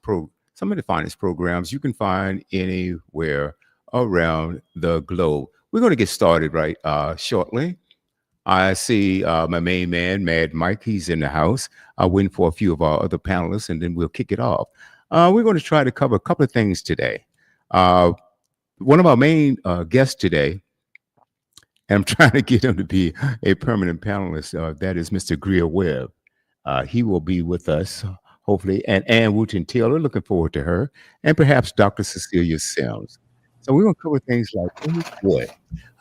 some of the finest programs you can find anywhere around the globe. We're going to get started right shortly. I see my main man, Mad Mike. He's in the house. I'll wait for a few of our other panelists, and then we'll kick it off. We're going to try to cover a couple of things today. Uh, One of our main guests today, and I'm trying to get him to be a permanent panelist. That is Mr. Greer Webb. He will be with us, hopefully, and Ann Wooten Taylor. Looking forward to her, and perhaps Dr. Cecilia Sims. So we're going to cover things like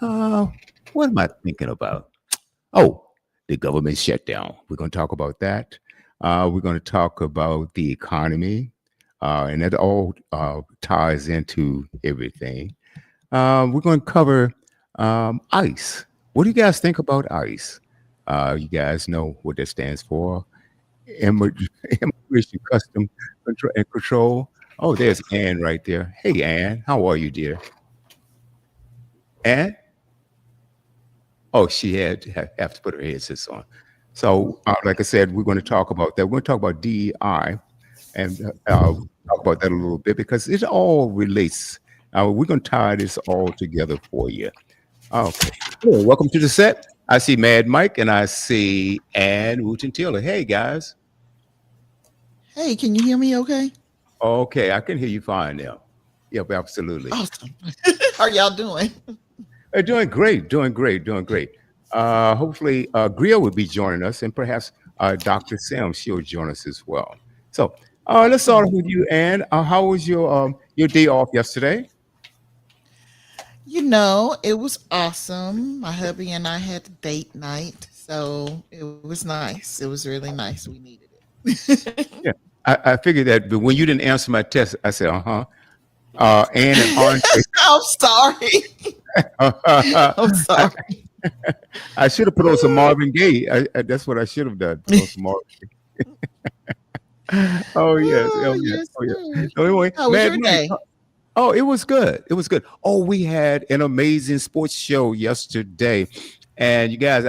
uh, what am I thinking about? Oh, the government shutdown. We're going to talk about that. We're going to talk about the economy, and that all ties into everything. We're going to cover ICE. What do you guys think about ICE? You guys know what that stands for. Immigration Control. Oh, there's Ann right there. Hey, Ann, how are you, dear? Ann? Oh, she have to put her headsets on. So, like I said, we're going to talk about that. We're going to talk about DEI and talk about that a little bit because it all relates. We're going to tie this all together for you. Okay. Well, welcome to the set. I see Mad Mike and I see Ann Wooten Taylor. Hey, guys. Hey, can you hear me okay? Okay, I can hear you fine now. Yep, absolutely. Awesome. How are y'all doing? Doing great, doing great, doing great. Hopefully, Gria will be joining us, and perhaps Dr. Sam, she'll join us as well. So let's start Awesome. with you, Ann. How was your day off yesterday? It was awesome. My hubby and I had a date night, so it was nice. It was really nice. We needed it. Yeah, I figured that, but when you didn't answer my test, I said, uh-huh. Ann and Andre. I'm sorry. I'm I, sorry. I should have put on some Marvin Gaye. That's what I should have done. Put on some Marvin. Oh yes, oh Oh, yes, yes, oh yeah. sir. So anyway, How was Mad your Mike. day? Oh, it was good. It was good. Oh, we had an amazing sports show yesterday, and you guys,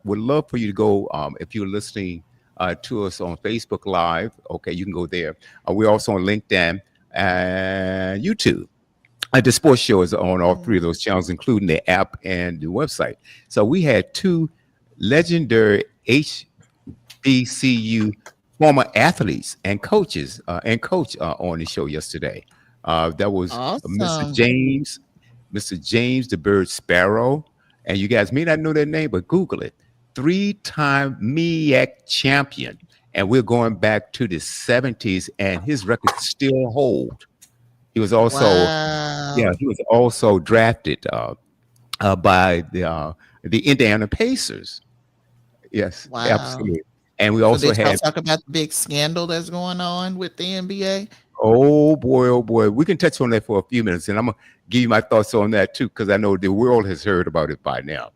would love for you to go. If you're listening to us on Facebook Live, okay, you can go there. We're also on LinkedIn and YouTube. The sports show is on all three of Mm. those channels, including the app and the website. So we had two legendary HBCU former athletes and coaches and coach on the show yesterday. That was Mr. Awesome. James, Mr. James the Bird Sparrow, and you guys may not know that name, but Google it. Three-time MEAC champion, and we're going back to the '70s, and his record still hold. He was also, yeah, Wow. he was also drafted by the Indiana Pacers. Yes, Wow. absolutely. And we So also did y'all had, talk about the big scandal that's going on with the NBA? oh boy, we can touch on that for a few minutes, and I'm gonna give you my thoughts on that too, because I know the world has heard about it by now.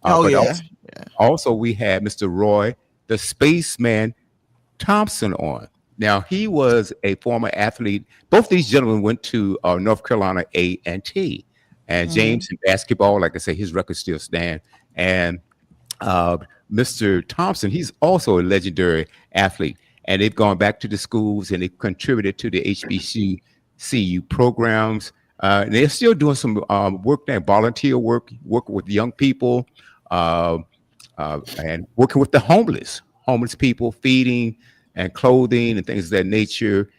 Oh But yeah. also, Yeah. also we had Mr. Roy, the spaceman Thompson on. Now he was a former athlete. Both these gentlemen went to North Carolina A&T, and Hmm. James in basketball, like I say, his record still stand. And uh, Mr. Thompson, he's also a legendary athlete, and they've gone back to the schools and they've contributed to the HBCU programs. And they're still doing some work there, volunteer work, working with young people, uh, and working with the homeless people, feeding and clothing and things of that nature,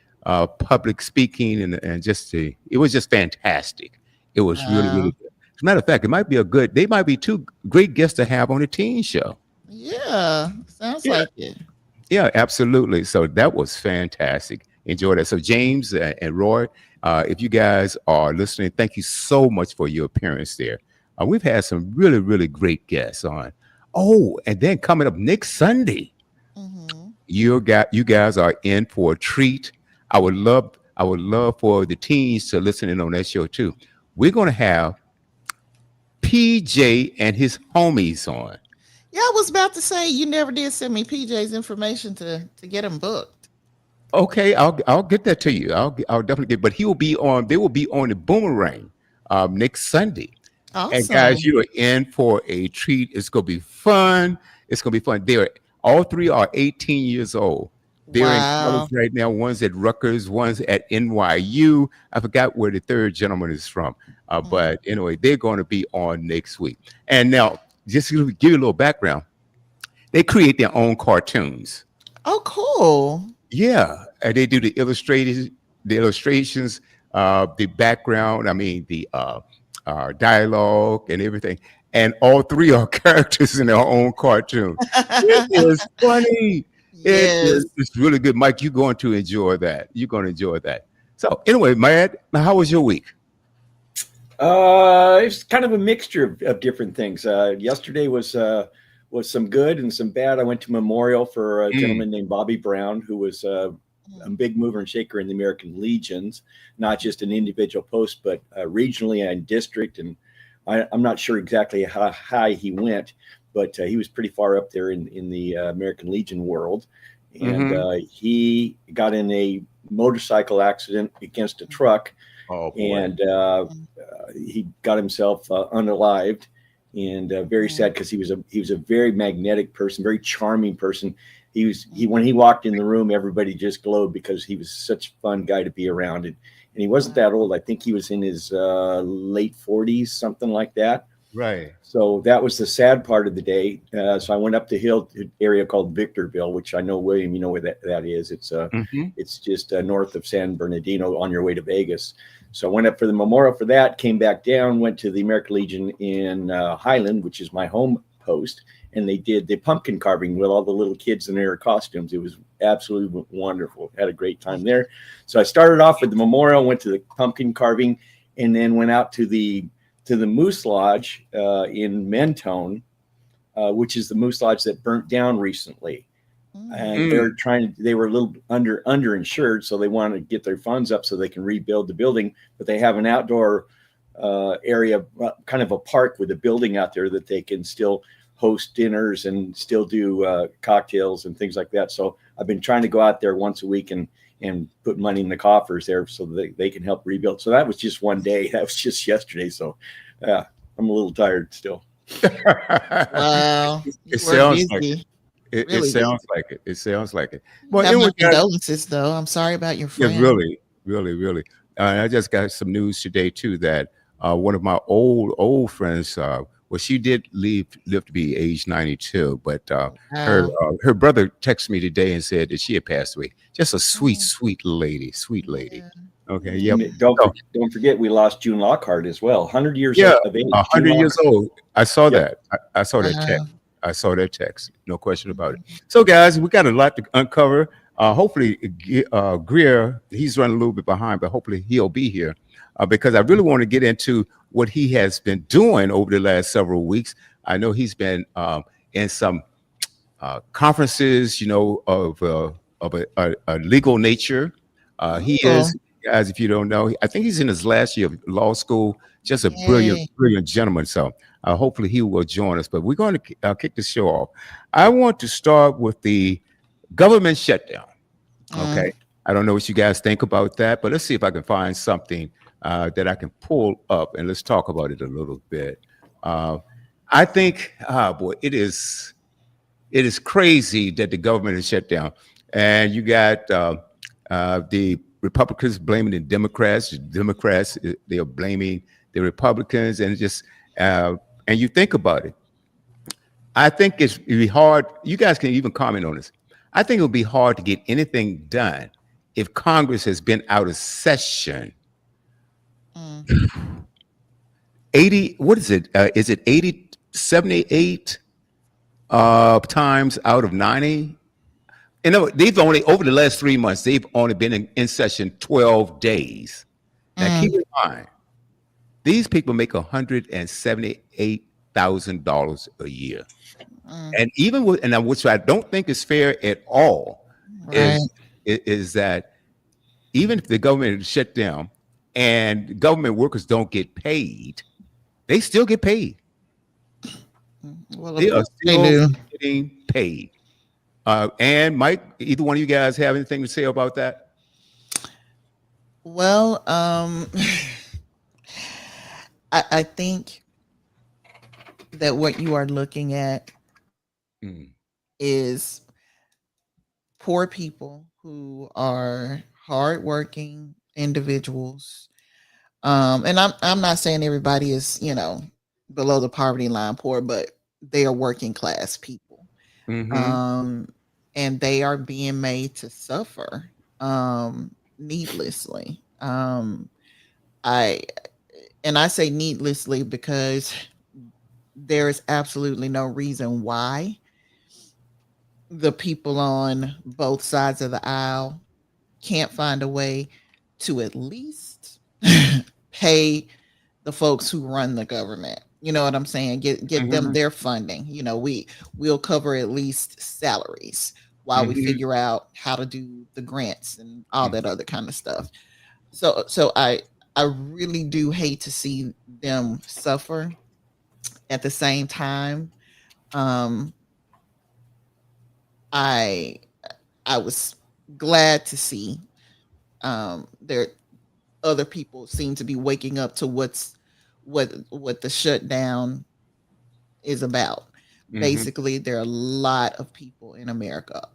public speaking, and it was just fantastic. It was really, really Wow. good. As a matter of fact, they might be two great guests to have on a teen show. Yeah. Sounds Yeah, like it. yeah, absolutely. So that was fantastic. Enjoy that. So James and Roy, if you guys are listening, thank you so much for your appearance there. We've had some really, really great guests on. Oh, and then coming up next Sunday, Hmm. you guys are in for a treat. I would love for the teens to listen in on that show too. We're gonna have PJ and his homies on. Yeah, I was about to say you never did send me PJ's information to get him booked. Okay, I'll get that to you. I'll definitely get. But he will be on. They will be on the Boomerang next Sunday. And guys, Awesome. you are in for a treat. It's gonna be fun. It's gonna be fun. They're all three are 18 years old. They're in college Wow. right now. One's at Rutgers, one's at NYU. I forgot where the third gentleman is from. Mm. But anyway, they're going to be on next week. And now, just to give you a little background, they create their own cartoons. Oh, cool. Yeah, and they do the illustrations, the background. I mean, the dialogue and everything. And all three are characters in their own cartoon. It is funny. It is. Yes. It's really good, Mike. You're going to enjoy that. You're going to enjoy that. So, anyway, Mad, how was your week? It's kind of a mixture of different things. Yesterday was some good and some bad. I went to memorial for a Mm, gentleman named Bobby Brown, who was a Mm. big mover and shaker in the American Legions, not just an individual post, but regionally and district. And I'm not sure exactly how high he went, but he was pretty far up there in the American Legion world. And hmm. he got in a motorcycle accident against a truck, Oh boy. and Mm. he got himself unalived, and very Mm. sad because he was a very magnetic person, very charming person. He Mm. when he walked in the room, everybody just glowed because he was such a fun guy to be around, and he wasn't that Wow. old. I think he was in his late 40s, something like that. Right. So that was the sad part of the day. So I went up the hill to an area called Victorville, which I know, William, you know where that is. Hmm. It's just north of San Bernardino on your way to Vegas. So I went up for the memorial for that, came back down, went to the American Legion in Highland, which is my home post, and they did the pumpkin carving with all the little kids in their costumes. It was absolutely wonderful. Had a great time there. So I started off with the memorial, went to the pumpkin carving, and then went out to the Moose Lodge in Mentone, which is the Moose Lodge that burnt down recently. Mm. And Mm, they were a little underinsured, so they wanted to get their funds up so they can rebuild the building. But they have an outdoor area, kind of a park with a building out there that they can still host dinners and still do cocktails and things like that. So I've been trying to go out there once a week and put money in the coffers there so that they can help rebuild. So that was just one day. That was just yesterday. So I'm a little tired still. Wow. it You were sounds like busy, it really sounds busy. like it. It sounds like it. You Well, have my anyway, guys, condolences, though. I'm sorry about your yeah, friend. really, really, really. I just got some news today too that one of my old friends, well, she did live to be age 92, but Wow. her brother texted me today and said that she had passed away. Just a sweet, Mm. sweet lady, sweet lady. Yeah. Okay, yep. Yeah. And So don't forget we lost June Lockhart as well. 100 years yeah, of a age. June hundred years Lockhart. old. I saw Yep. that. I saw that text. Wow. I saw that text. No question about it. Mhm. So, guys, we got a lot to uncover. Hopefully, Greer, he's running a little bit behind, but hopefully he'll be here because I really want to get into what he has been doing over the last several weeks. I know he's been in some conferences, of a legal nature. He Oh, is, guys, if you don't know, I think he's in his last year of law school. Just a brilliant, yay. brilliant gentleman. So hopefully he will join us. But we're going to kick the show off. I want to start with the government shutdown. Okay. Mm. I don't know what you guys think about that, but let's see if I can find something that I can pull up and let's talk about it a little bit. Uh, I think, boy, it is crazy that the government is shut down, and you got the Republicans blaming the Democrats. The Democrats they are blaming the Republicans, and just and you think about it. I think it'd be hard. You guys can even comment on this. I think it would be hard to get anything done if Congress has been out of session. Mm. 80, what is it? Is it 80, 78 times out of 90? You know, they've only, over the last 3 months, they've only been in session 12 days. Now, keep Mm. in mind, these people make $178,000 a year. Mm. And even with, and which I don't think is fair at all, Right. is that even if the government is shut down and government workers don't get paid, they still get paid. Well, of They are course they still do. getting paid. And Mike, either one of you guys have anything to say about that? Well, I think that what you are looking at Mm, is poor people who are hardworking individuals. And I'm not saying everybody is, below the poverty line poor, but they are working class people. Mm-hmm. Um, and they are being made to suffer needlessly. I and I say needlessly because there is absolutely no reason why the people on both sides of the aisle can't find a way to at least pay the folks who run the government. You know what I'm saying? Get them Mm-hmm. their funding. We'll cover at least salaries while we Mm-hmm. figure out how to do the grants and all that other kind of stuff. So I really do hate to see them suffer. At the same time, um, I I was glad to see there other people seem to be waking up to what the shutdown is about. Mm-hmm. Basically, there are a lot of people in America,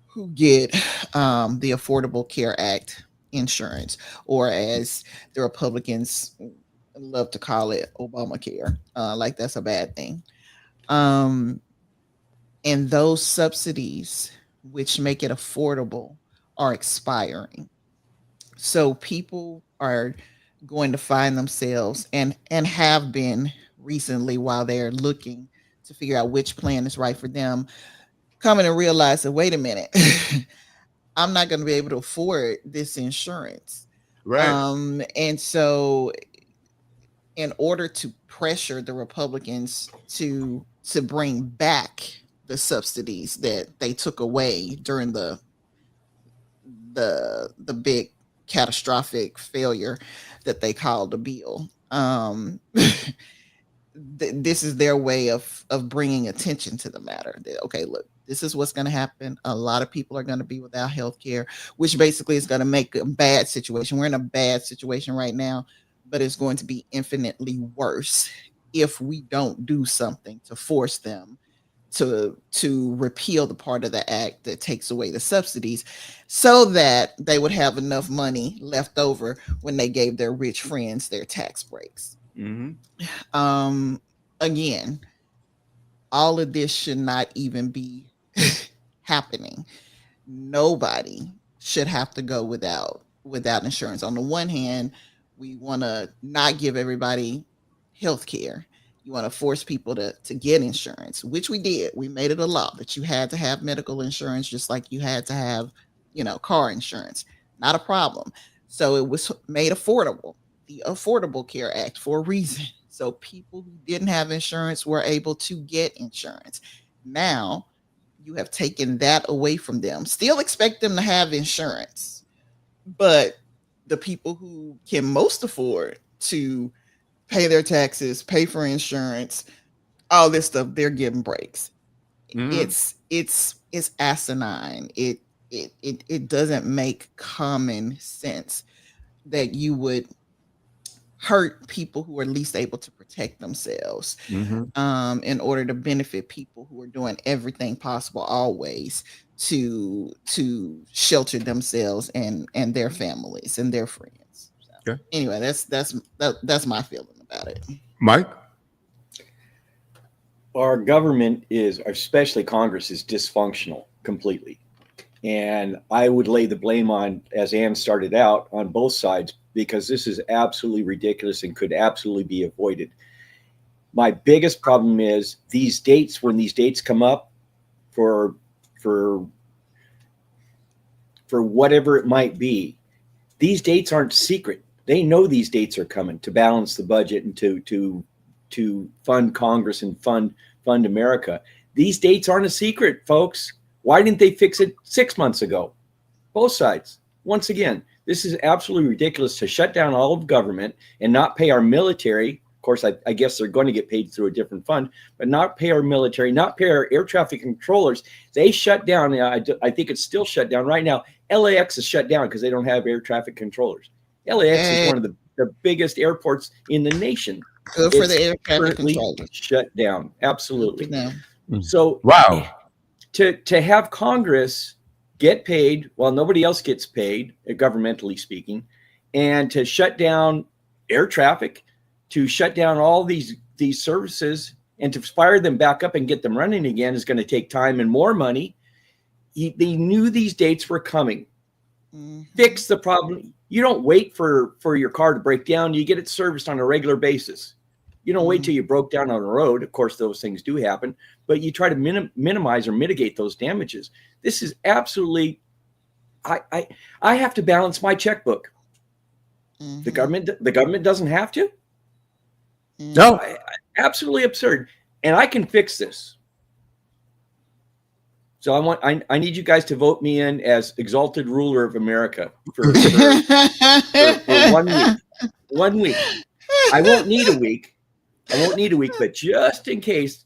who get the Affordable Care Act insurance, or as the Republicans love to call it, Obamacare. Like that's a bad thing. Um, and those subsidies, which make it affordable, are expiring. So people are going to find themselves, and have been recently, while they're looking to figure out which plan is right for them, coming to realize that, wait a minute, I'm not going to be able to afford this insurance. Right. And so, in order to pressure the Republicans to bring back the subsidies that they took away during the big catastrophic failure that they called the bill. This is their way of bringing attention to the matter. That, okay, look, this is what's going to happen. A lot of people are going to be without health care, which basically is going to make a bad situation. We're in a bad situation right now, but it's going to be infinitely worse if we don't do something to force them to repeal the part of the act that takes away the subsidies, so that they would have enough money left over when they gave their rich friends their tax breaks. Mm-hmm. um Again, all of this should not even be happening. Nobody should have to go without insurance. On the one hand, we want to not give everybody health care. You want to force people to get insurance, which we did. We made it a law that you had to have medical insurance, just like you had to have, car insurance. Not a problem. So it was made affordable, the Affordable Care Act, for a reason. So people who didn't have insurance were able to get insurance. Now you have taken that away from them. Still expect them to have insurance, but the people who can most afford to pay their taxes, pay for insurance, all this stuff, they're getting breaks. Mm-hmm. It's asinine. It doesn't make common sense that you would hurt people who are least able to protect themselves, Mm-hmm. in order to benefit people who are doing everything possible always to shelter themselves and their families and their friends. So Okay. anyway, that's my feeling about it. Mike. Our government is, especially Congress, is dysfunctional completely. And I would lay the blame on, as Ann started out, on both sides, because this is absolutely ridiculous and could absolutely be avoided. My biggest problem is these dates, when these dates come up for for whatever it might be, these dates aren't secret. They know these dates are coming to balance the budget and to fund Congress and fund America. These dates aren't a secret, folks. Why didn't they fix it 6 months ago? Both sides. Once again, this is absolutely ridiculous to shut down all of government and not pay our military. Of course, I guess they're going to get paid through a different fund, but not pay our military, not pay our air traffic controllers. They shut down. I think it's still shut down right now. LAX is shut down because they don't have air traffic controllers. LAX is Hey, one of the biggest airports in the nation. good for It's the air traffic currently controllers. shut down. Good for Absolutely. them. So Wow. to have Congress get paid while nobody else gets paid, governmentally speaking, and to shut down air traffic, to shut down all these services, and to fire them back up and get them running again is going to take time and more money. They knew these dates were coming. Fix the problem. You don't wait for your car to break down. You get it serviced on a regular basis. You don't wait till you broke down on the road. Of course, those things do happen, but you try to minimize or mitigate those damages. This is absolutely, I have to balance my checkbook. The government doesn't have to. No, Absolutely absurd. And I can fix this. So I need you guys to vote me in as exalted ruler of America for 1 week. 1 week. I won't need a week. But just in case,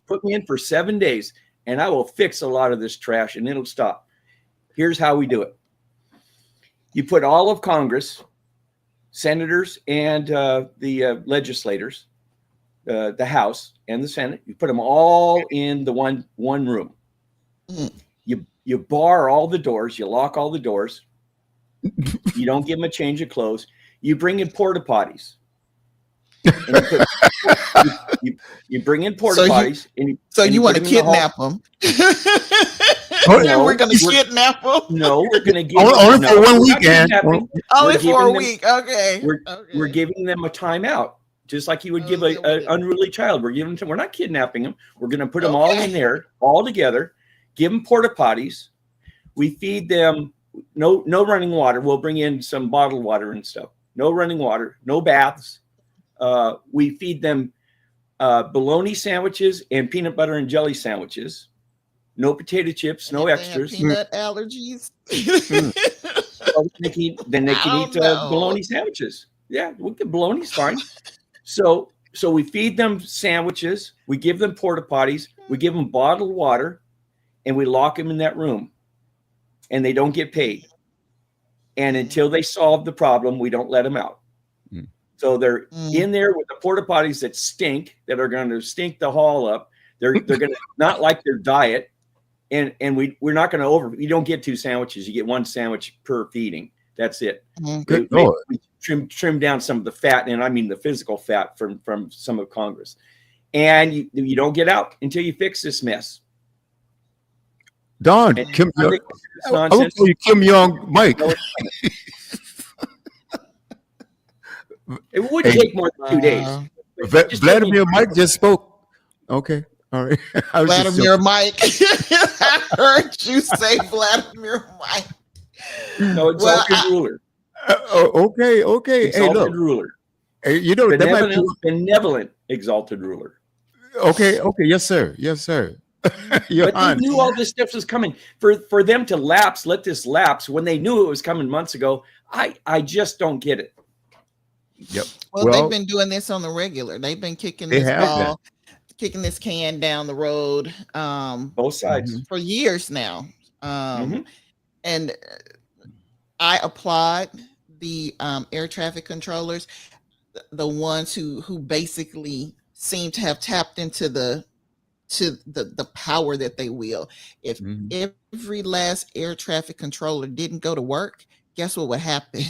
put me in for 7 days and I will fix a lot of this trash and it'll stop. Here's how we do it. You put all of Congress, senators and the legislators, the House and the Senate, you put them all in the one room. You bar all the doors, you lock all the doors. You don't give them a change of clothes. You bring in porta potties. And you bring in porta potties. So you want to kidnap them? No, we're going to kidnap them. No, we're going to give only for 1 weekend. Only for a week. Okay. We're giving them a timeout, just like you would give an unruly child. We're not kidnapping them. We're going to put them all in there, all together. Give them porta potties. We feed them no running water. We'll bring in some bottled water and stuff. No running water. No baths. We feed them bologna sandwiches and peanut butter and jelly sandwiches. No potato chips, no extras. Peanut allergies. Well, then they can eat bologna sandwiches. Yeah, bologna's fine. So we feed them sandwiches. We give them porta potties. We give them bottled water, and we lock them in that room, and they don't get paid. And until they solve the problem, we don't let them out. So they're in there with the porta potties that stink, that are going to stink the hall up. They're going to not like their diet. And we're not going to you don't get 2 sandwiches. You get 1 sandwich per feeding. That's it. Good we Lord. trim down some of the fat, and I mean the physical fat from some of Congress. And you don't get out until you fix this mess. Don, Kim, I will call you Kim Young Mike. It wouldn't take more than 2 days. Vladimir Mike just spoke. Okay. All right. Vladimir Mike. I heard you say Vladimir Mike. No, exalted ruler. Okay. Exalted ruler. Hey, benevolent exalted ruler. Okay. Yes, sir. But they knew all this stuff was coming. For them to let this lapse when they knew it was coming months ago, I just don't get it. Yep. Well, they've been doing this on the regular. They've been kicking this can down the road. Both sides for years now. And I applaud the air traffic controllers, the ones who basically seem to have tapped into the power that they will. If every last air traffic controller didn't go to work, guess what would happen?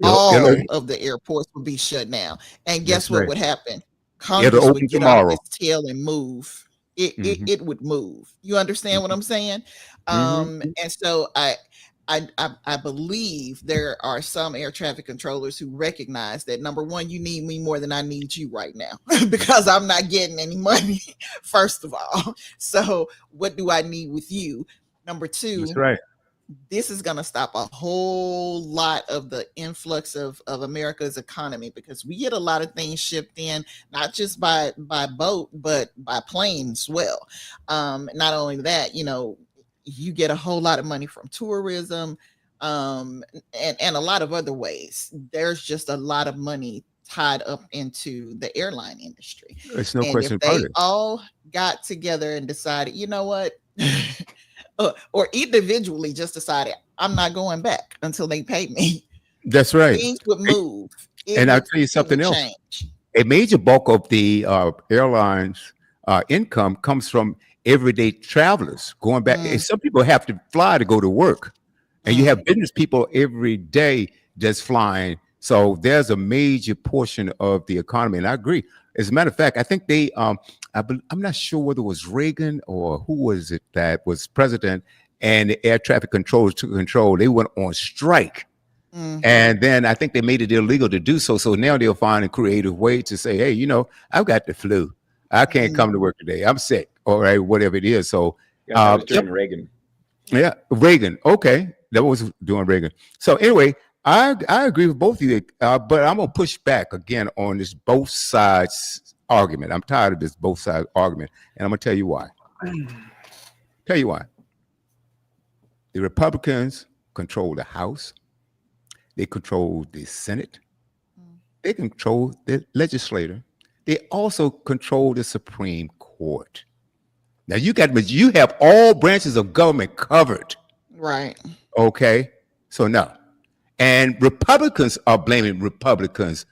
All of the airports would be shut down. And guess what would happen? Congress would get out of its tail and move. It would move. You understand what I'm saying? And so I believe there are some air traffic controllers who recognize that, number one, you need me more than I need you right now because I'm not getting any money, first of all. So what do I need with you? Number two, that's right. This is going to stop a whole lot of the influx of America's economy because we get a lot of things shipped in, not just by boat, but by plane as well. Not only that, you get a whole lot of money from tourism and a lot of other ways. There's just a lot of money tied up into the airline industry. There's no question about it. They all got together and decided, you know what? Or individually just decided, I'm not going back until they pay me. That's right. Things would move. And I'll tell you something else. Change. A major bulk of the airlines' income comes from everyday travelers going back. And some people have to fly to go to work, and you have business people every day just flying. So there's a major portion of the economy, and I agree. As a matter of fact, I think I'm not sure whether it was Reagan or who was it that was president, and the air traffic controllers took control. They went on strike. And then I think they made it illegal to do so. So now they'll find a creative way to say, hey, I've got the flu. I can't come to work today. I'm sick. All right, whatever it is. So that was during Reagan. Yeah, Reagan. Okay, that was during Reagan. So anyway, I agree with both of you, but I'm gonna push back again on this both sides argument. I'm tired of this both sides argument, and I'm gonna tell you why. Tell you why. The Republicans control the House. They control the Senate. They control the legislature. They also control the Supreme Court. Now you have all branches of government covered. Right. Okay. So no. And Republicans are blaming Republicans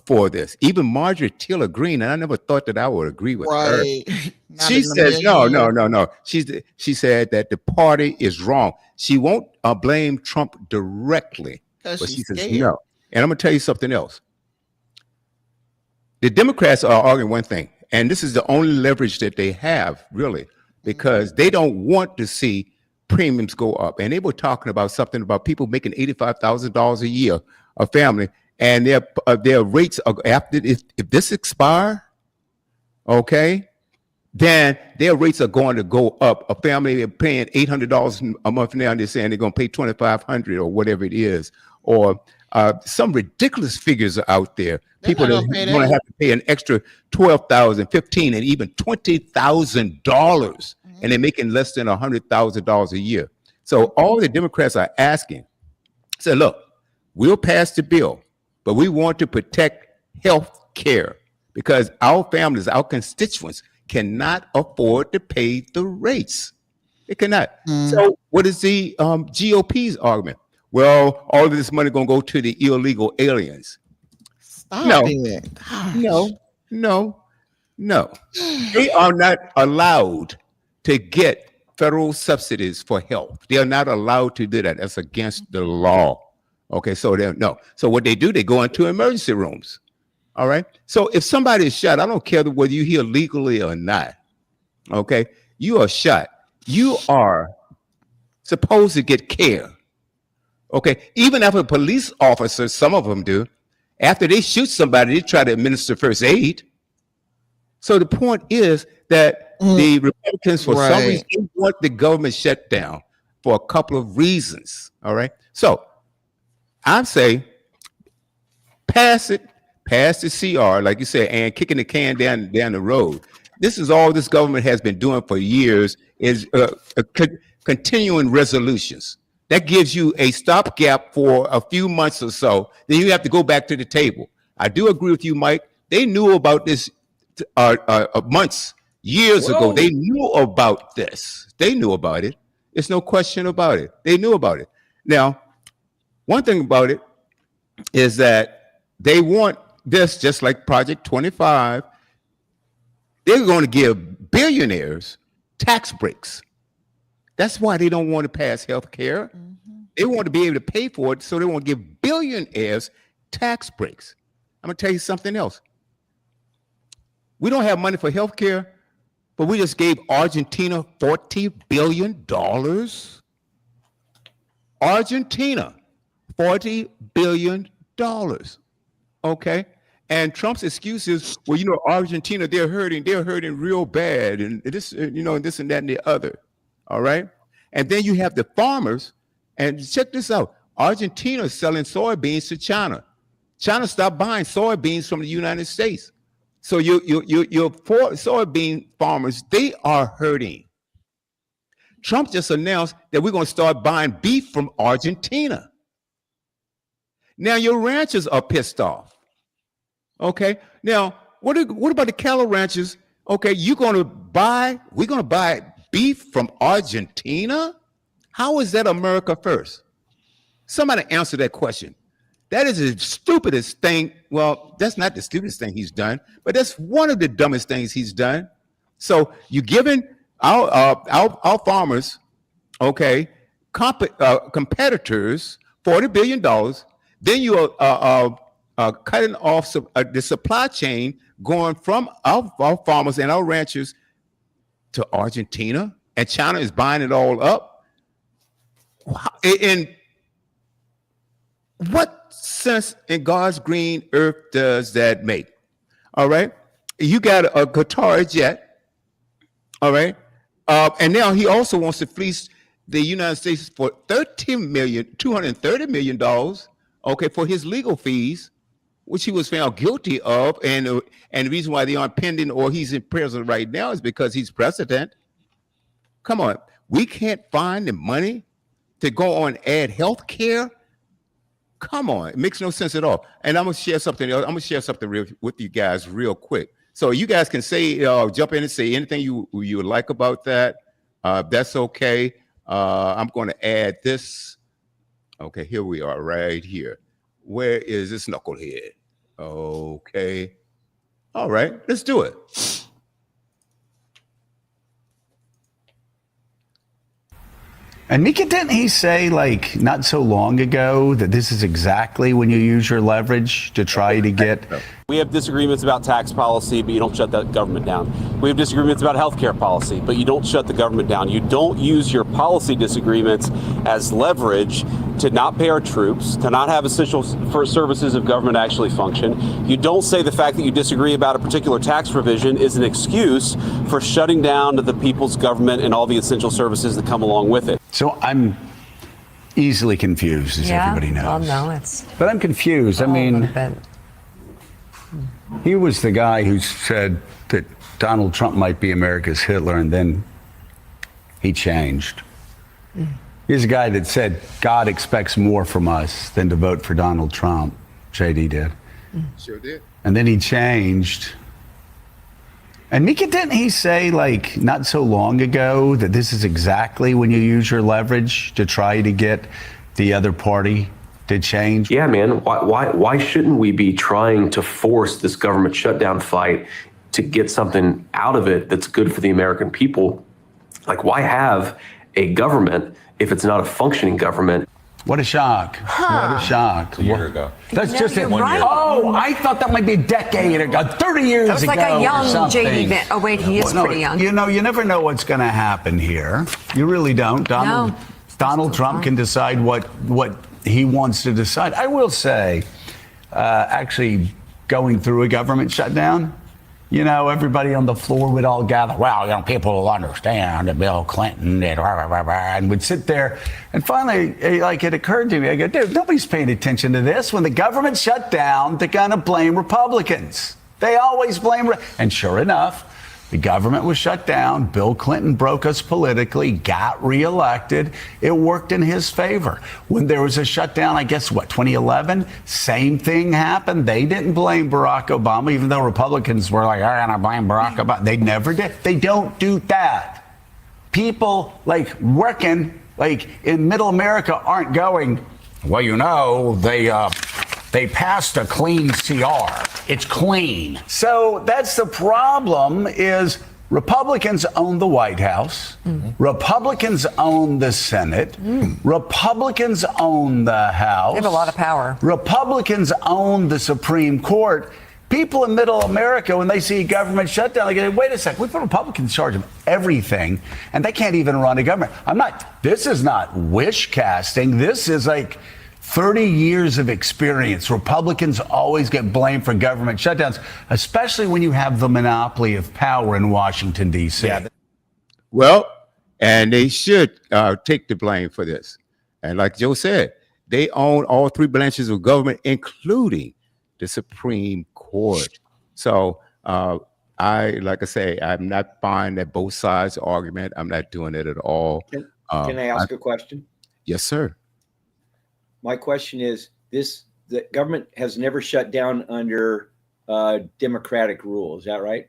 for this. Even Marjorie Taylor Greene, and I never thought that I would agree with her. She says no. She said that the party is wrong. She won't blame Trump directly. But she says no. And I'm going to tell you something else. The Democrats are arguing one thing, and this is the only leverage that they have, really, because they don't want to see premiums go up. And they were talking about something about people making $85,000 a year, a family, and their rates are after if this expire, okay, then their rates are going to go up. A family paying $800 a month now, and they're saying they're going to pay $2,500 or whatever it is, or some ridiculous figures are out there. People are going to have to pay an extra $12,000, $15,000, and even $20,000, and they're making less than $100,000 a year. So all the Democrats are asking, say, look, we'll pass the bill, but we want to protect health care because our families, our constituents cannot afford to pay the rates. They cannot. So what is the GOP's argument? Well, all of this money going to go to the illegal aliens. No. They are not allowed to get federal subsidies for health. They are not allowed to do that. That's against the law. Okay, so So what they do, they go into emergency rooms. All right. So if somebody is shot, I don't care whether you're here legally or not. Okay, you are shot. You are supposed to get care. Okay, even after police officers, some of them do, after they shoot somebody, they try to administer first aid. So the point is that the Republicans, for some reason, they want the government shut down for a couple of reasons. All right. So I'm saying pass the CR, like you said, and kicking the can down the road. This is all this government has been doing for years is continuing resolutions. That gives you a stopgap for a few months or so. Then you have to go back to the table. I do agree with you, Mike. They knew about this months, years ago. They knew about this. They knew about it. There's no question about it. They knew about it. Now, one thing about it is that they want this, just like Project 25. They're going to give billionaires tax breaks. That's why they don't want to pass health care. They want to be able to pay for it, so they want to give billionaires tax breaks. I'm going to tell you something else. We don't have money for health care, but we just gave Argentina $40 billion. Argentina, $40 billion. Okay? And Trump's excuse is, well, Argentina, they're hurting real bad, and this, this and that and the other. All right. And then you have the farmers, and check this out. Argentina is selling soybeans to China. China stopped buying soybeans from the United States. So your soybean farmers, they are hurting. Trump just announced that we're going to start buying beef from Argentina. Now your ranchers are pissed off. Okay. Now, what about the cattle ranchers? Okay, we're going to buy beef from Argentina? How is that America first? Somebody answer that question. That is the stupidest thing. Well, that's not the stupidest thing he's done, but that's one of the dumbest things he's done. So you're giving our farmers, okay, competitors, $40 billion. Then you are cutting off the supply chain going from our farmers and our ranchers to Argentina, and China is buying it all up. In what sense in God's green earth does that make? All right. You got a Qatar jet. All right. And now he also wants to fleece the United States for $230 million, okay, for his legal fees, which he was found guilty of. And the reason why they aren't pending or he's in prison right now is because he's president. Come on. We can't find the money to go on and add health care. Come on. It makes no sense at all. And I'm going to share something else. I'm going to share something with you guys real quick. So you guys can say, jump in and say anything you would like about that. That's okay. I'm going to add this. Okay, here we are right here. Where is this knucklehead? Okay. All right, let's do it. And Mika, didn't he say, like, not so long ago that this is exactly when you use your leverage to try to get... We have disagreements about tax policy, but you don't shut that government down. We have disagreements about healthcare policy, but you don't shut the government down. You don't use your policy disagreements as leverage to not pay our troops, to not have essential services of government actually function. You don't say the fact that you disagree about a particular tax provision is an excuse for shutting down the people's government and all the essential services that come along with it. So I'm easily confused, as everybody knows. Well, no, it's... But I'm confused. I mean, he was the guy who said that Donald Trump might be America's Hitler, and then he changed. He's a guy that said God expects more from us than to vote for Donald Trump. JD did. Sure did. And then he changed. And Mika, didn't he say, like, not so long ago that this is exactly when you use your leverage to try to get the other party to change? Yeah, man. Why shouldn't we be trying to force this government shutdown fight to get something out of it that's good for the American people? Like, why have a government if it's not a functioning government? What a shock. What a shock. A year ago. That's No, just it. you're right. Oh, I thought that might be a decade ago, 30 years ago. That was like a young or something. JD Van. Oh, wait, he is pretty young. You know, you never know what's going to happen here. You really don't. Donald Trump can decide what he wants to decide. I will say, actually, going through a government shutdown, you know, everybody on the floor would all gather. Well, you know, people will understand that Bill Clinton and would sit there. And finally, like, it occurred to me, I go, dude, nobody's paying attention to this. When the government shut down, they're going to blame Republicans. They always blame. And sure enough, the government was shut down. Bill Clinton broke us politically, got reelected. It worked in his favor. When there was a shutdown, I guess, 2011? Same thing happened. They didn't blame Barack Obama, even though Republicans were like, I'm going to blame Barack Obama. They never did. They don't do that. People, like, working, like, in middle America aren't going, well, you know, they passed a clean CR. It's clean. So that's the problem is Republicans own the White House. Republicans own the Senate. Republicans own the House. They have a lot of power. Republicans own the Supreme Court. People in middle America, when they see government shutdown, they go, wait a sec, we put Republicans in charge of everything, and they can't even run a government. This is not wish casting. This is like 30 years of experience. Republicans always get blamed for government shutdowns, especially when you have the monopoly of power in Washington, D.C. Yeah. Well, and they should take the blame for this. And like Joe said, they own all three branches of government, including the Supreme Court. So like I say, I'm not buying that both sides argument. I'm not doing it at all. Can I ask a question? Yes, sir. My question is the government has never shut down under democratic rule. Is that right?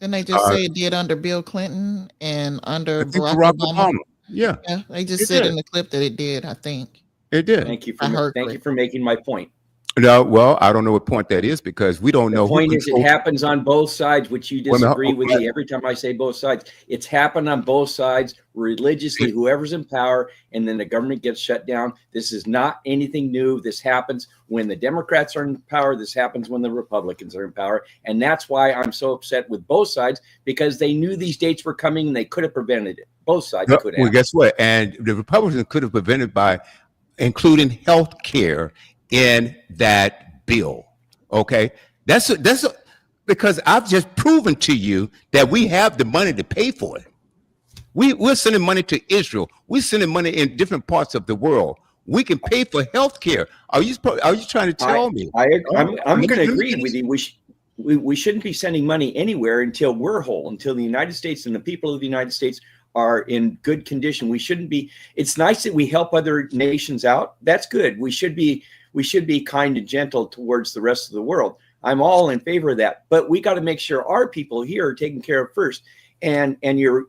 Didn't they just say it did under Bill Clinton and under Barack Obama? Yeah. They just said in the clip that it did, I think. It did. Thank you for making my point. No, well, I don't know what point that is because we don't The know who point is, it controls. happens on both sides, which you Wait a minute, disagree with me every time I say both sides. It's happened on both sides religiously, whoever's in power, and then the government gets shut down. This is not anything new. This happens when the Democrats are in power. This happens when the Republicans are in power. And that's why I'm so upset with both sides, because they knew these dates were coming and they could have prevented it. Both sides could have. Well, guess what? And the Republicans could have prevented by including health care in that bill. Okay, that's because I've just proven to you that we have the money to pay for it. We're sending money to Israel. We're sending money in different parts of the world. We can pay for health care. Are you trying to tell me? I'm going to agree with you. We shouldn't be sending money anywhere until we're whole, until the United States and the people of the United States are in good condition. We shouldn't be. It's nice that we help other nations out. That's good. We should be kind and gentle towards the rest of the world. I'm all in favor of that. But we got to make sure our people here are taken care of first. And your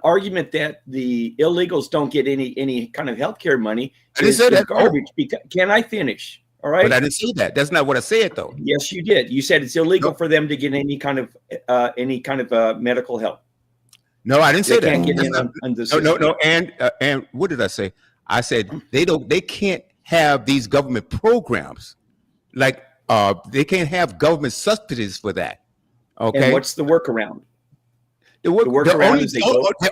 argument that the illegals don't get any kind of healthcare money is garbage. Can I finish? All right. But I didn't say that. That's not what I said, though. Yes, you did. You said it's illegal for them to get any kind of medical help. No, I didn't say that. Can't get in on the system. No. And what did I say? I said they can't have these government programs, like they can't have government subsidies for that. Okay. And what's the workaround? The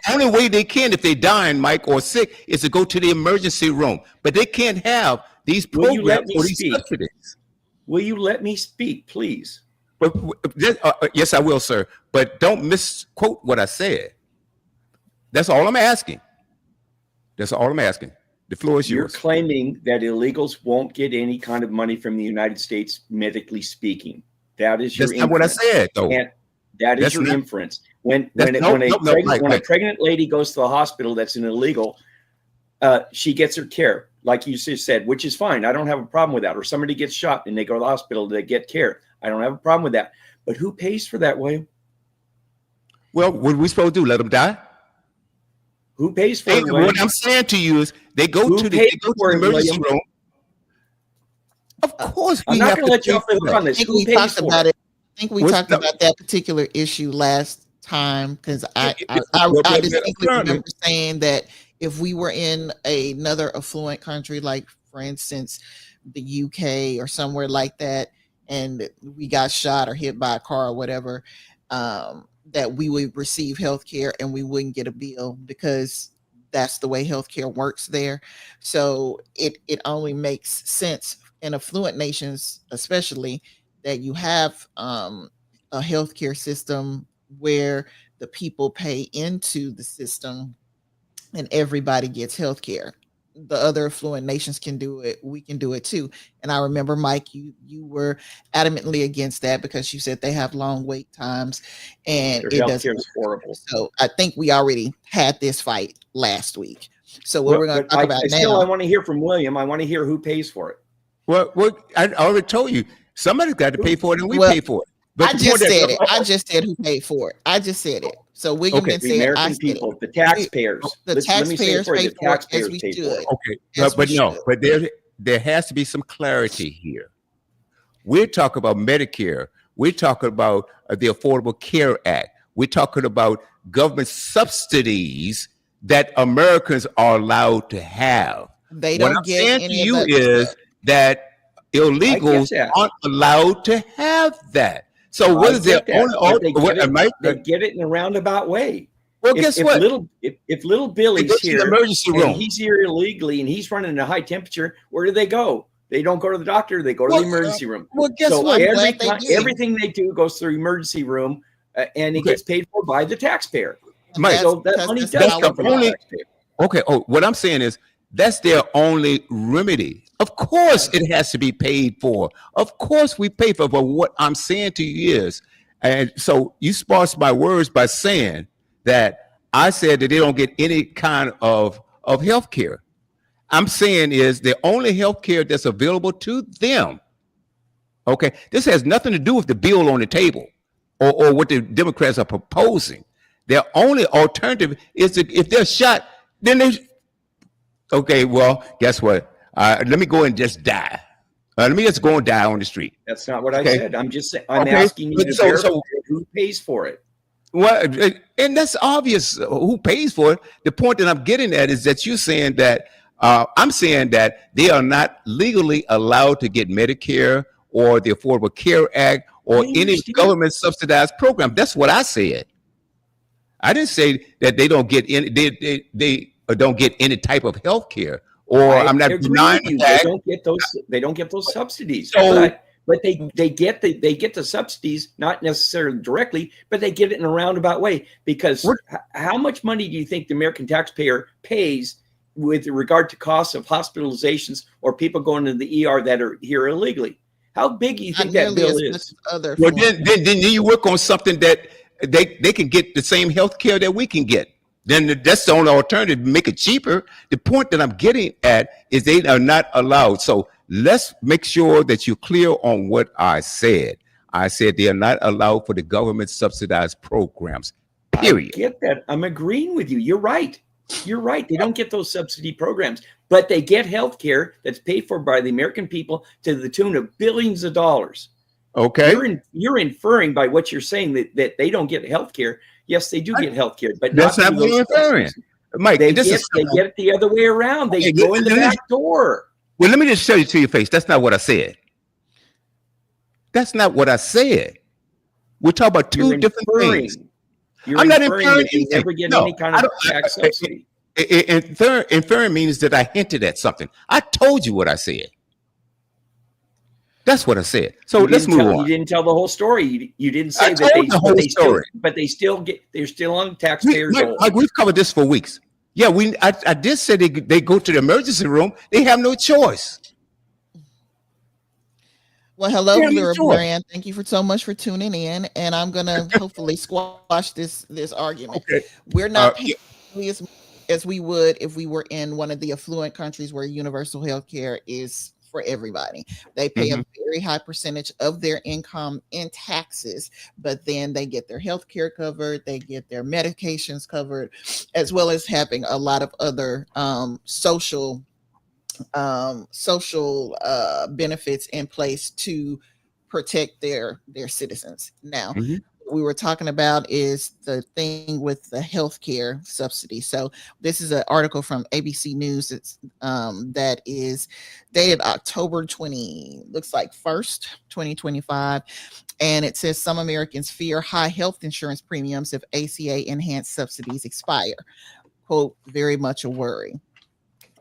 only way they can, if they're dying, Mike, or sick, is to go to the emergency room. But they can't have these programs or these subsidies. Will you let me speak, please? But yes, I will, sir. But don't misquote what I said. That's all I'm asking. That's all I'm asking. The floor is yours. You're claiming that illegals won't get any kind of money from the United States, medically speaking. That is your. That's not what I said, though. And that is your inference. When a pregnant lady goes to the hospital that's an illegal, she gets her care, like you just said, which is fine. I don't have a problem with that. Or somebody gets shot and they go to the hospital to get care. I don't have a problem with that. But who pays for that, William? Well, what are we supposed to do? Let them die? Who pays for it? What I'm saying to you is they go to the emergency room. Of course, I'm not going to let you off the hook on this. Who pays for it? I think we talked about that particular issue last time, because I distinctly remember saying that if we were in another affluent country, like for instance the UK or somewhere like that, and we got shot or hit by a car or whatever, that we would receive health care and we wouldn't get a bill, because that's the way healthcare works there. So it only makes sense in affluent nations, especially, that you have a healthcare system where the people pay into the system and everybody gets healthcare. The other affluent nations can do it. We can do it too. And I remember, Mike, you were adamantly against that because you said they have long wait times and their it doesn't. Is horrible. So I think we already had this fight last week. So what we're going to talk about now. I want to hear from William. I want to hear who pays for it. Well, I already told you. Somebody's got to pay for it, and we pay for it. But I just said it. I just said who paid for it. I just said it. So William didn't say it. I said people, it. The taxpayers. The taxpayers pay for it as we should. Okay, but there has to be some clarity here. We're talking about Medicare. We're talking about the Affordable Care Act. We're talking about government subsidies that Americans are allowed to have. They don't get any of that. What I'm saying to you is that illegals aren't allowed to have that. So what is their only? They get it in a roundabout way. Well, guess what? If little Billy's here, emergency room, and he's here illegally, and he's running a high temperature, where do they go? They don't go to the doctor. They go to the emergency room. Well, guess what? Everything they do goes through emergency room, and it gets paid for by the taxpayer. Mike, so that money does come from the taxpayer. Okay. Oh, what I'm saying is that's their only remedy. Of course, it has to be paid for. Of course, we pay for it. But what I'm saying to you is, and so you sparsed my words by saying that I said that they don't get any kind of health care. I'm saying is the only health care that's available to them. Okay, this has nothing to do with the bill on the table or what the Democrats are proposing. Their only alternative is if they're shot, then they. Okay, well, guess what? Let me go and just die. Let me just go and die on the street. That's not what I Okay. said. I'm just saying, I'm Okay. asking you to So- verify so- who pays for it. Well, and that's obvious who pays for it. The point that I'm getting at is that you're saying that I'm saying that they are not legally allowed to get Medicare or the Affordable Care Act or I any understand. government subsidized program. That's what I said. I didn't say that they don't get any. They don't get any type of health care. Or I I'm not agree denying with you. that. They don't get those subsidies. So- but they get the subsidies, not necessarily directly, but they get it in a roundabout way. Because how much money do you think the American taxpayer pays with regard to costs of hospitalizations or people going to the ER that are here illegally? How big do you think that Not bill nearly as much is? as other Well, forms. then you work on something that they can get the same health care that we can get. Then that's the only alternative, make it cheaper. The point that I'm getting at is they are not allowed. So let's make sure that you're clear on what I said. I said they are not allowed for the government subsidized programs, period. I get that. I'm agreeing with you. You're right. You're right. They don't get those subsidy programs, but they get health care that's paid for by the American people to the tune of billions of dollars. Okay? You're inferring by what you're saying that they don't get health care. Yes, they do get health care, but That's not not through what I'm those inferring. subsidies. Mike, They this get is it the other way around. They Okay, go in the let me- back door. well, let me just show you to your face. That's not what I said. That's not what I said. We're talking about two You're different inferring. things. You're I'm not inferring inferring that they anything. never get No, any kind I of don't- tax subsidy. Inferring means that I hinted at something. I told you what I said. That's what I said. So You let's didn't move tell- on. You didn't tell the whole story. You didn't say I that told they, the whole story. but they still get. They're still on taxpayers' roll. Mike, we've covered this for weeks. Yeah, I did say they go to the emergency room. They have no choice. Well, hello, Yeah, me Blura too. Brand. Thank you for so much for tuning in, and I'm gonna hopefully squash this argument. Okay. We're not Yeah. paying as we would if we were in one of the affluent countries where universal health care is for everybody. They pay a very high percentage of their income in taxes, but then they get their health care covered, they get their medications covered, as well as having a lot of other social benefits in place to protect their citizens. Now, Mhm. what we were talking about is the thing with the healthcare subsidy. So this is an article from ABC News. It's that is dated October 20, looks like 1st, 2025. And it says some Americans fear high health insurance premiums if ACA enhanced subsidies expire. Quote, very much a worry.